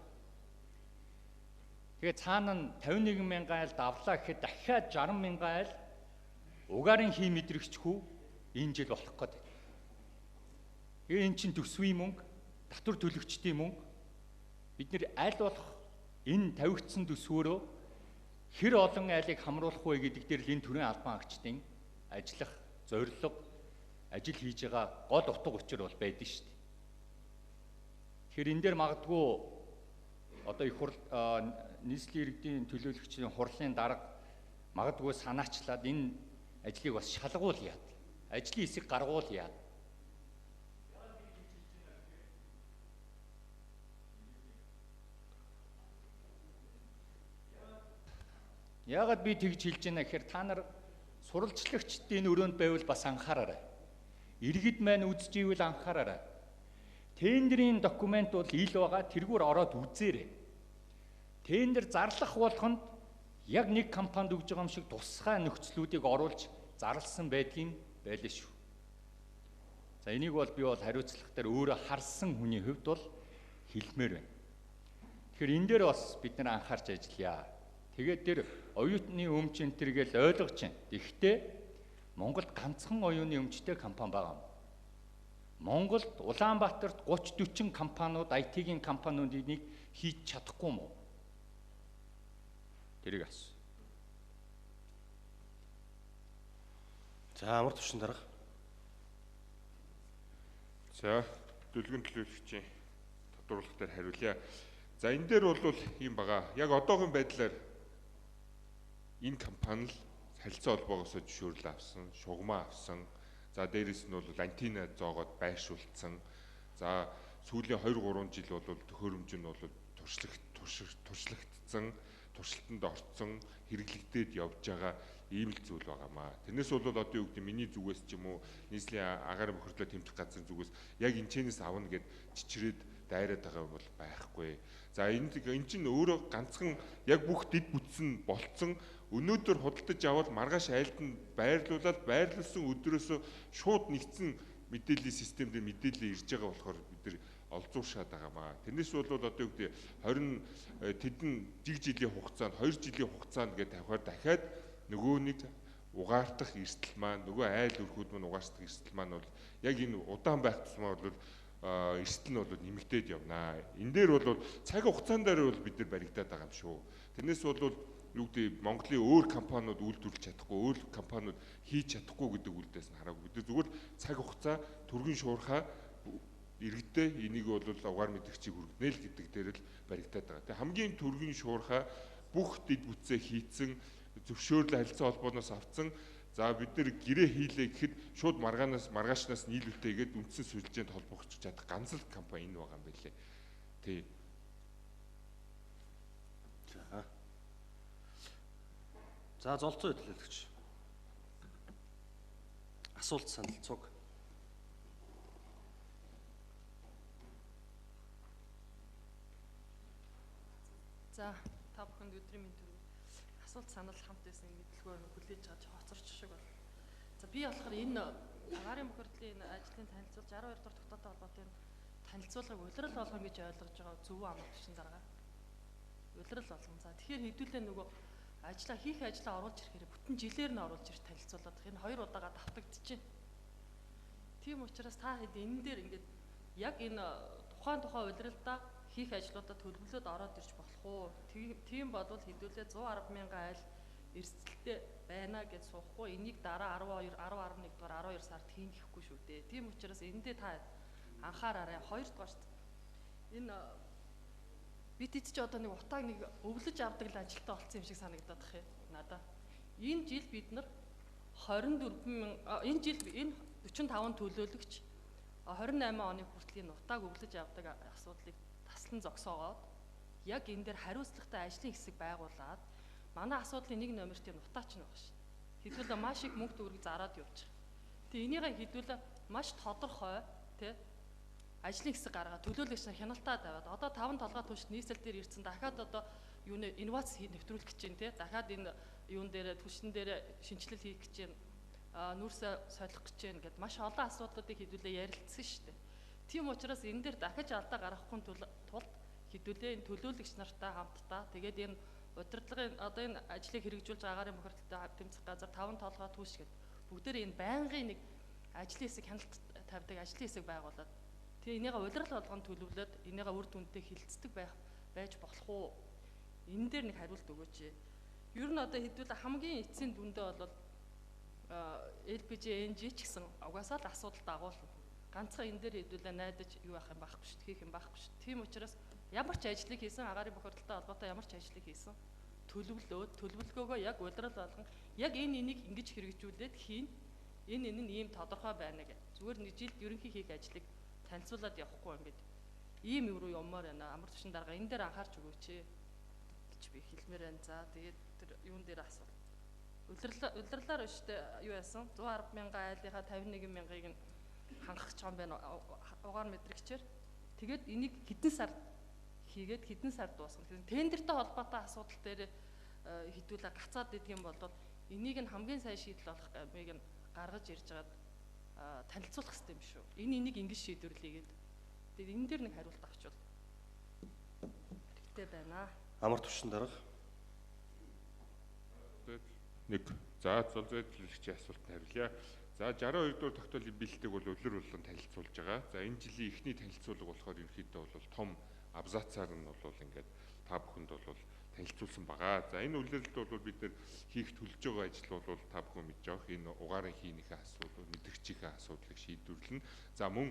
Тэгээ цаана нь 51 мянган айлд авлаа гэхэд дахиад 60 мянган айл угаарын хий мэдрэгч хүү энэ жил болох гэдэг. Энэ чинь төсвийн мөнгө, татвар төлөгчдийн мөнгө. Бид нэр аль болох энэ тавигдсан төсвөөрөө хэр олон айлыг хамруулах вэ гэдэг дээр л энэ төрлийн албан агчдын ажиллах зорилго, ажил хийж байгаа гол утга учир бол байдаг шүү дээ. Тэгэхээр энэ дээр магадгүй одоо их хурл нийслэлийн иргэдийн төлөөлөгчдийн хурлын дарга магадгүй санаачлаад энэ ажлыг бас шалгуул яад. Ажлын хэсэг гаргуул яад. Яагаад би тэгж хэлж байна гэхээр та нар сурвалжлагчдын өрөөнд байвал бас анхаараарай. Иргэд маань үзэж ивэл анхаараарай. Тендерийн документ бол ил байгаа, тэргүүр ороод үзээрэй. Тендер зарлах болгонд яг нэг компанид өгж байгаа юм шиг тусгай нөхцлүүдийг оруулж зарласан байдгийг байлаа шүү. За энийг бол би бол хариуцлага дээр өөрөө харсан хүний хувьд бол хэлмээр байна. Тэгэхээр энэ дээр бас бид нар анхаарч ажиллая. Тэгээд тэр оюутны өмч энэ төргээл ойлгож байна. Гэхдээ Монголд ганцхан оюуны өмчтэй компани байгаа юм. Монголд Улаанбаатарт 30-40 компаниуд IT-ийн компаниудыг хийж чадахгүй юм уу? Тэрийг асуу. За амар төвшин дарга. За дүлгэн төлөөлөгчийн тодруулах дээр хариулъя. За энэ дээр бол юм байгаа. Яг одоогийн байдлаар энэ компани л харилцаа холбоогоос зөвшөөрөл авсан, шугамаа авсан. За дээрэс нь бол антина зоогоод байршуулсан. За сүүлийн 2-3 жил бол төхөөрөмж нь бол туршлагдсан, туршилтанд орцсон, хэрэглэгдээд явж байгаа ийм л зүйл байгаамаа. Тэрнээс бол одоо юу гэдэг миний зүгээс ч юм уу нийслэлийн агаарын бохирдлоо тэмдэх газрын зүгээс яг энэчнээс авна гэд чичрээд дайраад байгаа бол байхгүй. За энэ чинь өөрөө ганцхан яг бүх дэд бүтсэн болцсон. Өнөөдөр худалдаж аваад маргааш айлд нь байрлуулаад байрлуулсан өдрөөс шууд нэгдсэн мэдээллийн систем дээр мэдээлэл ирж байгаа болохоор бид нар олзууршаад байгаамаа. Тэрнээс бол одоо юу гэдэг 20 тэдэн жиг жилийн хугацаанд 2 жилийн хугацаанд гэдэг тавихаар дахиад нөгөө нэг угаартах эрсдэл маань нөгөө айл өрхүүд маань угаартах эрсдэл маань бол яг энэ удаан байх тусмаа бол эрсдэл нь бол нэмэгдээд явнаа. Энэ дээр бол цаг хугацаан дээр бол бид нар баригдаад байгаа юм шүү. Тэрнээс бол юу гэдэг Монголын өөр компаниуд үйлдвэрлэж чадахгүй, өөр компаниуд хийж чадахгүй гэдэг үлдээс нь хараагүй. Бид зүгээр цаг хугацаа төргийн шуурхаа иргэдээ энийг бол угаар мэдрэгчийг хүргэнэ л гэдэг дээр л баригдаад байгаа. Тэгээ хамгийн төргийн шуурхаа бүх дэд бүтцээ хийцэн зөвшөөрөл харилцаа холбооноос авцсан. За бид нэр гэрээ хийлээ гэхэд шууд маргаашнаас нийлүүлэлтээ игээд үндсэн сүлжээнд холбогдож чадах ганц л компани энэ байгаа юм байлээ. Тий. За золцоо хөдөлгөгч. Асуулт санал цуг. За та бүхэнд өдрийн мэнд төрөв. Асуулт санал хамт байсан мэдлэгөөр хүлээж авч хоцорч шиг бол. За би болохоор энэ агаарын бохирдлын ажлын танилцуул 62 дахь тогтоотой холбоотой танилцуулгыг улирал болгоно гэж ойлгож байгаа зөв амар төвшин заргаа. Улирал болгоно. За тэгэхээр хэдүүлээ нөгөө ажлаа хийх ажлаа оруулж ирэхээр бүтэн жилээр нь оруулж ирэх танилцуулаад энэ 2 удаагаа давтагдчихэв. Тийм учраас та хэд энэ дээр ингээд яг энэ тухайн улиралдаа хийх ажлуудад төлөвлөлөд ороод ирж болох уу? Тийм бодвол хэдүүлээ 110 мянган айл эрсдэлтэй байна гэж суухгүй энийг дараа 11 дугаар 12 сард хийн гэхгүй шүү дээ. Тийм учраас эндээ та анхаараарай. Хоёрдугаар энэ бид ч одоо нэг утааг нэг өвлөж авдаг л ажилтаа болсон юм шиг санагдаад бах юм надаа. Энэ жил бид нар 24 жил энэ 45 төлөөлөгч 28 оны хүртэл энэ утааг өвлөж авдаг асуудлыг таслан зогсоогоод яг энэ дээр хариуцлагатай ажлын хэсэг байгуулад манай асуудлын нэг номерт энэ утаач нь байгаа шин. Хэдүүлээ маш их мөнгө төгрөг зараад явж байгаа. Тэгээ энийгээ хэдүүлээ маш тодорхой тий ажлын хэсэг гаргаад төлөөлөгч нар хяналтаа тавиад одоо 5 толгой түвшин нийслэл дээр ирсэн дахиад одоо юу нэ инновац нэвтрүүлэх гэж байна тий дахиад энэ юун дээр түвшин дээр шинжилэл хийх гэж байна нүрсээ солих гэж байна гэд маш олон асуудлуудыг хэдүүлээ ярилцсан шүү дээ. Тийм учраас энэ дээр дахиж алдаа гаргахгүй тулд хэдүүлээ энэ төлөөлөгч нартай хамтдаа тэгээд энэ удирдлагын одоо энэ ажлыг хэрэгжүүлж байгаа агаарын бохирдолтой тэмцэх газар 5 толгой түүш гэдэг бүгдээр энэ байнгын нэг ажлын хэсэг хяналт тавьдаг ажлын хэсэг байгуулад тэгээ энийгээ улирал болгон төлөвлөд энийгээ үр дүнтэй хилцдэг байж болох уу? Энэ дээр нэг хариулт өгөөч. Ер нь одоо хэдүүл хамгийн эцсийн дүндээ бол LPG NG ч гэсэн угаасаа л асуудал дагуулна. Ганцхан энэ дээр хэдүүлээ найдаж юу ах юм байхгүй шүү дээ, хийх юм байхгүй шүү дээ. Тийм учраас ямар ч ажлыг хийсэн агаарын бохирдолтой холбоотой ямар ч ажлыг хийсэн төлөвлөөд төлөвлөгөөгөө яг улирал болгон яг энийг ингэж хэрэгжүүлээд хийн. Энэ нь ийм тодорхой байна гэх. Зүгээр нэг жилд ерөнхий хийх ажлыг танилцуулаад явахгүй ингээд ийм юу руу юммаар байна. Амар төвшин дарга энэ дээр анхаарч өгөөч гэж би хэлмээр байна. За тэгээд тэр юун дээр асуу. Улирлаар өштэй юу яасан? 110 мянган айлынхаа 51 мянгаыг нь хангах ч юм байна. Угаар мэдрэгчээр. Тэгээд энийг хэдэн сар хийгээд хэдэн сар дуусгана. Тендертэй холбоотой асуудал дээр хэдүүлээ гацаад идэх юм бол энийг нь хамгийн сайн шийдэл болох гэмиг нь гаргаж ирж байгаад танилцуулах хэрэгтэй юм шүү. Энийг ингэж шийдвэрлэе гэдэг. Тэгээд энэ дээр нэг хариулт авчвал хэрэгтэй байна. Амар төвшин дарга. Нэг за зул зэдлэгчийн асуултанд хариулъя. За 62 дугаар тогтоолын бэлтгэг бол улир болон танилцуулж байгаа. За энэ жилийн эхний танилцуулга болохоор ерөнхийдөө бол том абзацаар нь бол ингээд та бүхэнд бол танилцуулсан байгаа. За энэ улирлд бол бид нэр хийх төлж байгаа ажил бол та бүхэн мэдж байгаа. Энэ угаарын хийхээ асуудал, мэдрэгчийнхээ асуудлыг шийдвэрлэнэ. За мөн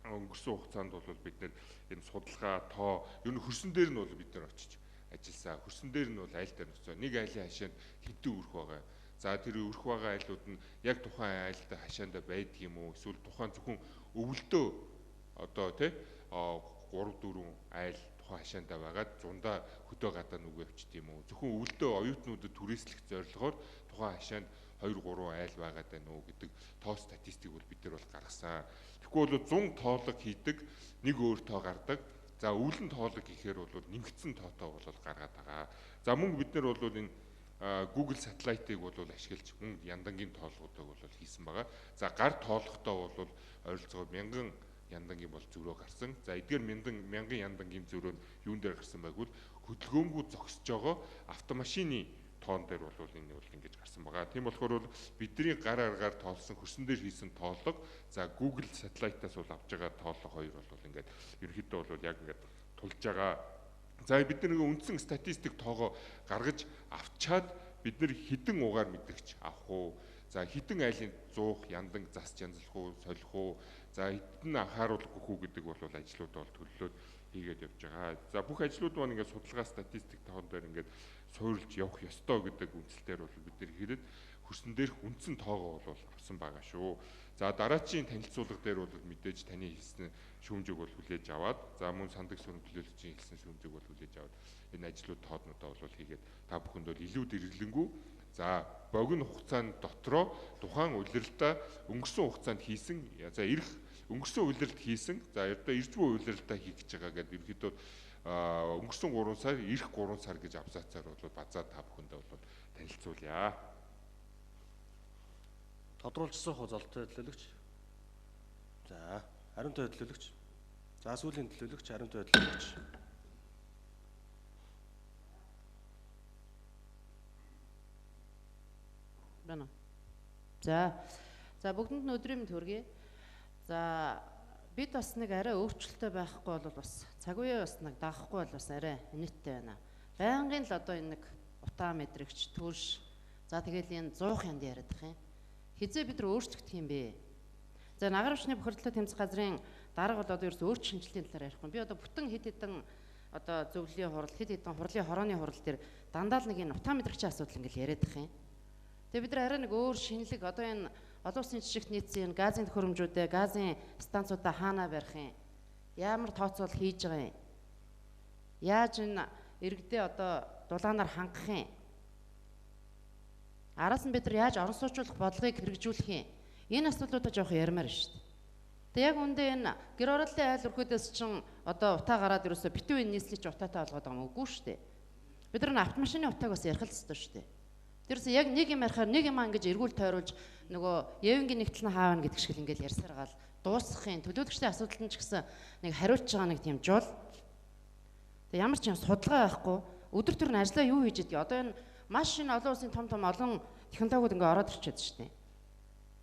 өнгөрсөн хугацаанд бол бид нэр энэ судалгаа, тоо, ер нь хөрсөн дээр нь бол бид нэр очиж ажилласан. Хөрсөн дээр нь бол айл дээр нөхцөө. Нэг айлын хашаанд хэдэн өрх байгаа. За тэр өрх байгаа айлууд нь яг тухайн айлд хашаанд байдаг юм уу? Эсвэл тухайн зөвхөн өвөлдөө одоо тий 3-4 айл тухайн хашаанд байгаад зундаа хөдөө гадаа нүгөө явчихд юм уу? Зөвхөн өвөлдөө оюутнуудад түрээслэх зорилгоор тухайн хашаанд 2-3 айл байгаад байна уу гэдэг тоо статистик бол бид нар бол гаргасан. Тэгэхгүй бол 100 тоолог хийдэг, нэг өөр тоо гардаг. За өвлөн тоолог гэхээр бол нэмэгдсэн тоотоо бол гаргаад байгаа. За мөн бид нар бол энэ Google Satellite-ыг бол ашиглаж мөн яндангийн тоолгуудыг бол хийсэн байгаа. За гар тоолохдоо бол ойролцоогоор 1000 яндангийн бол зөрөө гарсан. За эдгээр 1000 яндангийн зөрөө нь юун дээр гарсан байггүй хөдөлгөөнгүй зогсож байгаа автомашины тоон дээр бол энэ бол ингэж гарсан байгаа. Тийм болохоор бидний гар аргаар тоолсон хөрсөн дээр хийсэн тоолго за Google Satellite-аас бол авч байгаа тоолго хоёр бол ингээд ерөнхийдөө бол яг ингээд тулж байгаа. За бид нэг үндсэн статистик тоогоо гаргаж авчаад бид нар хідэн угаар мэдрэгч авах уу? За хідэн айлын 100 яндан засч янзлах уу, солих уу? За хідэн анхааруулах уу гэдэг бол ажлууд бол төлөвлөд хийгээд явж байгаа. За бүх ажлууд маань ингээд судалгаа статистик тоон дээр ингээд суурилж явах ёстой гэдэг үндсэлтээр бол бид нэр хэрэд хөрсөн дээрх үндсэн тоогоо бол авсан байгаа шүү. За дараачийн танилцуулга дээр бол мэдээж таны хэлсэн шүүмжийг бол хүлээж аваад за мөн сандаг сүрэн төлөөлөгчийн хэлсэн шүүмжийг бол хүлээж аваад энэ ажлууд тооднуудаа бол хийгээд та бүхэнд бол илүү дэргэлэнгүй за богино хугацаанд дотроо тухайн улиралдаа өнгөрсөн хугацаанд хийсэн за ирэх өнгөрсөн улиралд хийсэн за одоо эрт буй улиралдаа хийх гэж байгаа гэдэг ерөөдөө өнгөрсөн 3 сар ирэх 3 сар гэж абзацаар бол базаа та бүхэндээ бол танилцуулъя. Тодруулжсан хуу золтой төлөөлөгч. За, хариунтай төлөөлөгч. За, сүүлийн төлөөлөгч, хариунтай төлөөлөгч. Бана. За бүгдэнд нь өдрийн мэнд хүргэе. За бид бас нэг арай өөрчлөлттэй байхгүй бол бас цаг үеэ бас нэг дагахгүй бол бас арай нийттэй байна. Байнгын л одоо энэ нэг утаа мэдрэгч, төрш. За тэгэл энэ 100 янд яриад байгаа юм. Хизээ бид нар өөрчлөгдөх юм бэ? За Нагаар өвчний бохирдлоо тэмцэх газрын дарга бол одоо ерөөс өөрчлөлт шинжилгээний талаар ярихгүй. Би одоо бүтэн хэд хэдэн одоо зөвлөлийн хурал, хэд хэдэн хурлын хорооны хурал дээр дандаа л нэг энэ утаа мэдрэгчийн асуудал ингээл яриад байгаа юм. Тэгээ бид нар арай нэг өөр шинэлэг одоо энэ олон улсын жижигт нийцсэн энэ газын төхөөрөмжүүдээ, газын станцуудаа хаанаа барих юм? Ямар тооцоол хийж байгаа юм? Яаж энэ иргэдээ одоо дулаанаар хангах юм? Араас нь бид нар яаж орон сууцуулах бодлогыг хэрэгжүүлэх юм? Энэ асуудлуудаа жоох ярмаар шүү дээ. Тэг яг үндэ энэ гэр орооллын айл өрхөөдөөс чинь одоо утаа гараад ерөөсө битүүн нийслэлч утаатай болгоод байгаа юм үгүй шүү дээ. Бид нар автомашины утааг бас ярих л ёстой шүү дээ. Тэрс яг нэг юм ярихаар нэг юм ингэж эргүүл тойруулж нөгөө Евенгийн нэгтэл нь хаавна гэдэг шиг л ингээл ярьсаар гал дуусгахын төлөөлөгчдийн асуудалд нь ч гэсэн нэг хариулж байгаа нэг тийм жол. Тэг ямар ч юм судалгаа байхгүй өдөр түр нь ажлаа юу хийж идэх. Одоо энэ маш энэ олон улсын том олон технологиуд ингээ ороод ирчээд шүү дээ.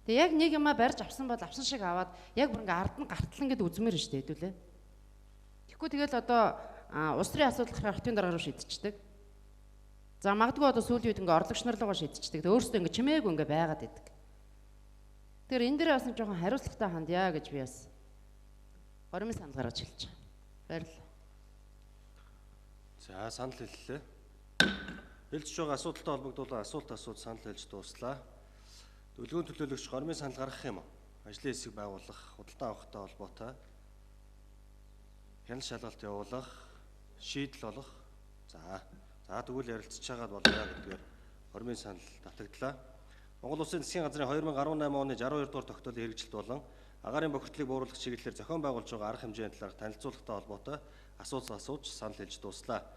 Тэгээ яг нэг юмаа барьж авсан бол авсан шиг аваад яг бүр ингээ ард нь гартлан гэд үзмээр шүү дээ хэдүүлээ. Тэгэхгүй тэгэл одоо улс төрийн асуудал гарахаар хотын дарга руу шийдчихдэг. За магадгүй одоо сүүлийн үед ингээ орлогч нар руугаа шийдчихдэг. Тэгээ өөрсдөө ингээ чимээгүй ингээ байгаад идэг. Тэгэхээр энэ дээр бас нэг жоохон хариуцлагатай хандъя гэж би бас горимын санал гаргаж хэлж байгаа. Баярлалаа. За санал хэллээ. Хэлж байгаа асуудалтай холбогдуулан асуулт санал хэлж дууслаа. Төлөвлөгөөний төлөөлөгч горимын санал гаргах юм уу? Ажлын хэсэг байгуулах, худалдан авахтай холбоотой хяналт шалгалт явуулах, шийдэл олох. За тэгвэл ярилцж чагаад болоо гэдгээр горимын санал татагдлаа. Монгол Улсын засгийн газрын 2018 оны 62 дугаар тогтоолын хэрэгжилт болон агаарын бохирдлыг бууруулах чиглэлээр зохион байгуулж байгаа арга хэмжээний талаар танилцуулгатай холбоотой асууж санал хэлж дууслаа.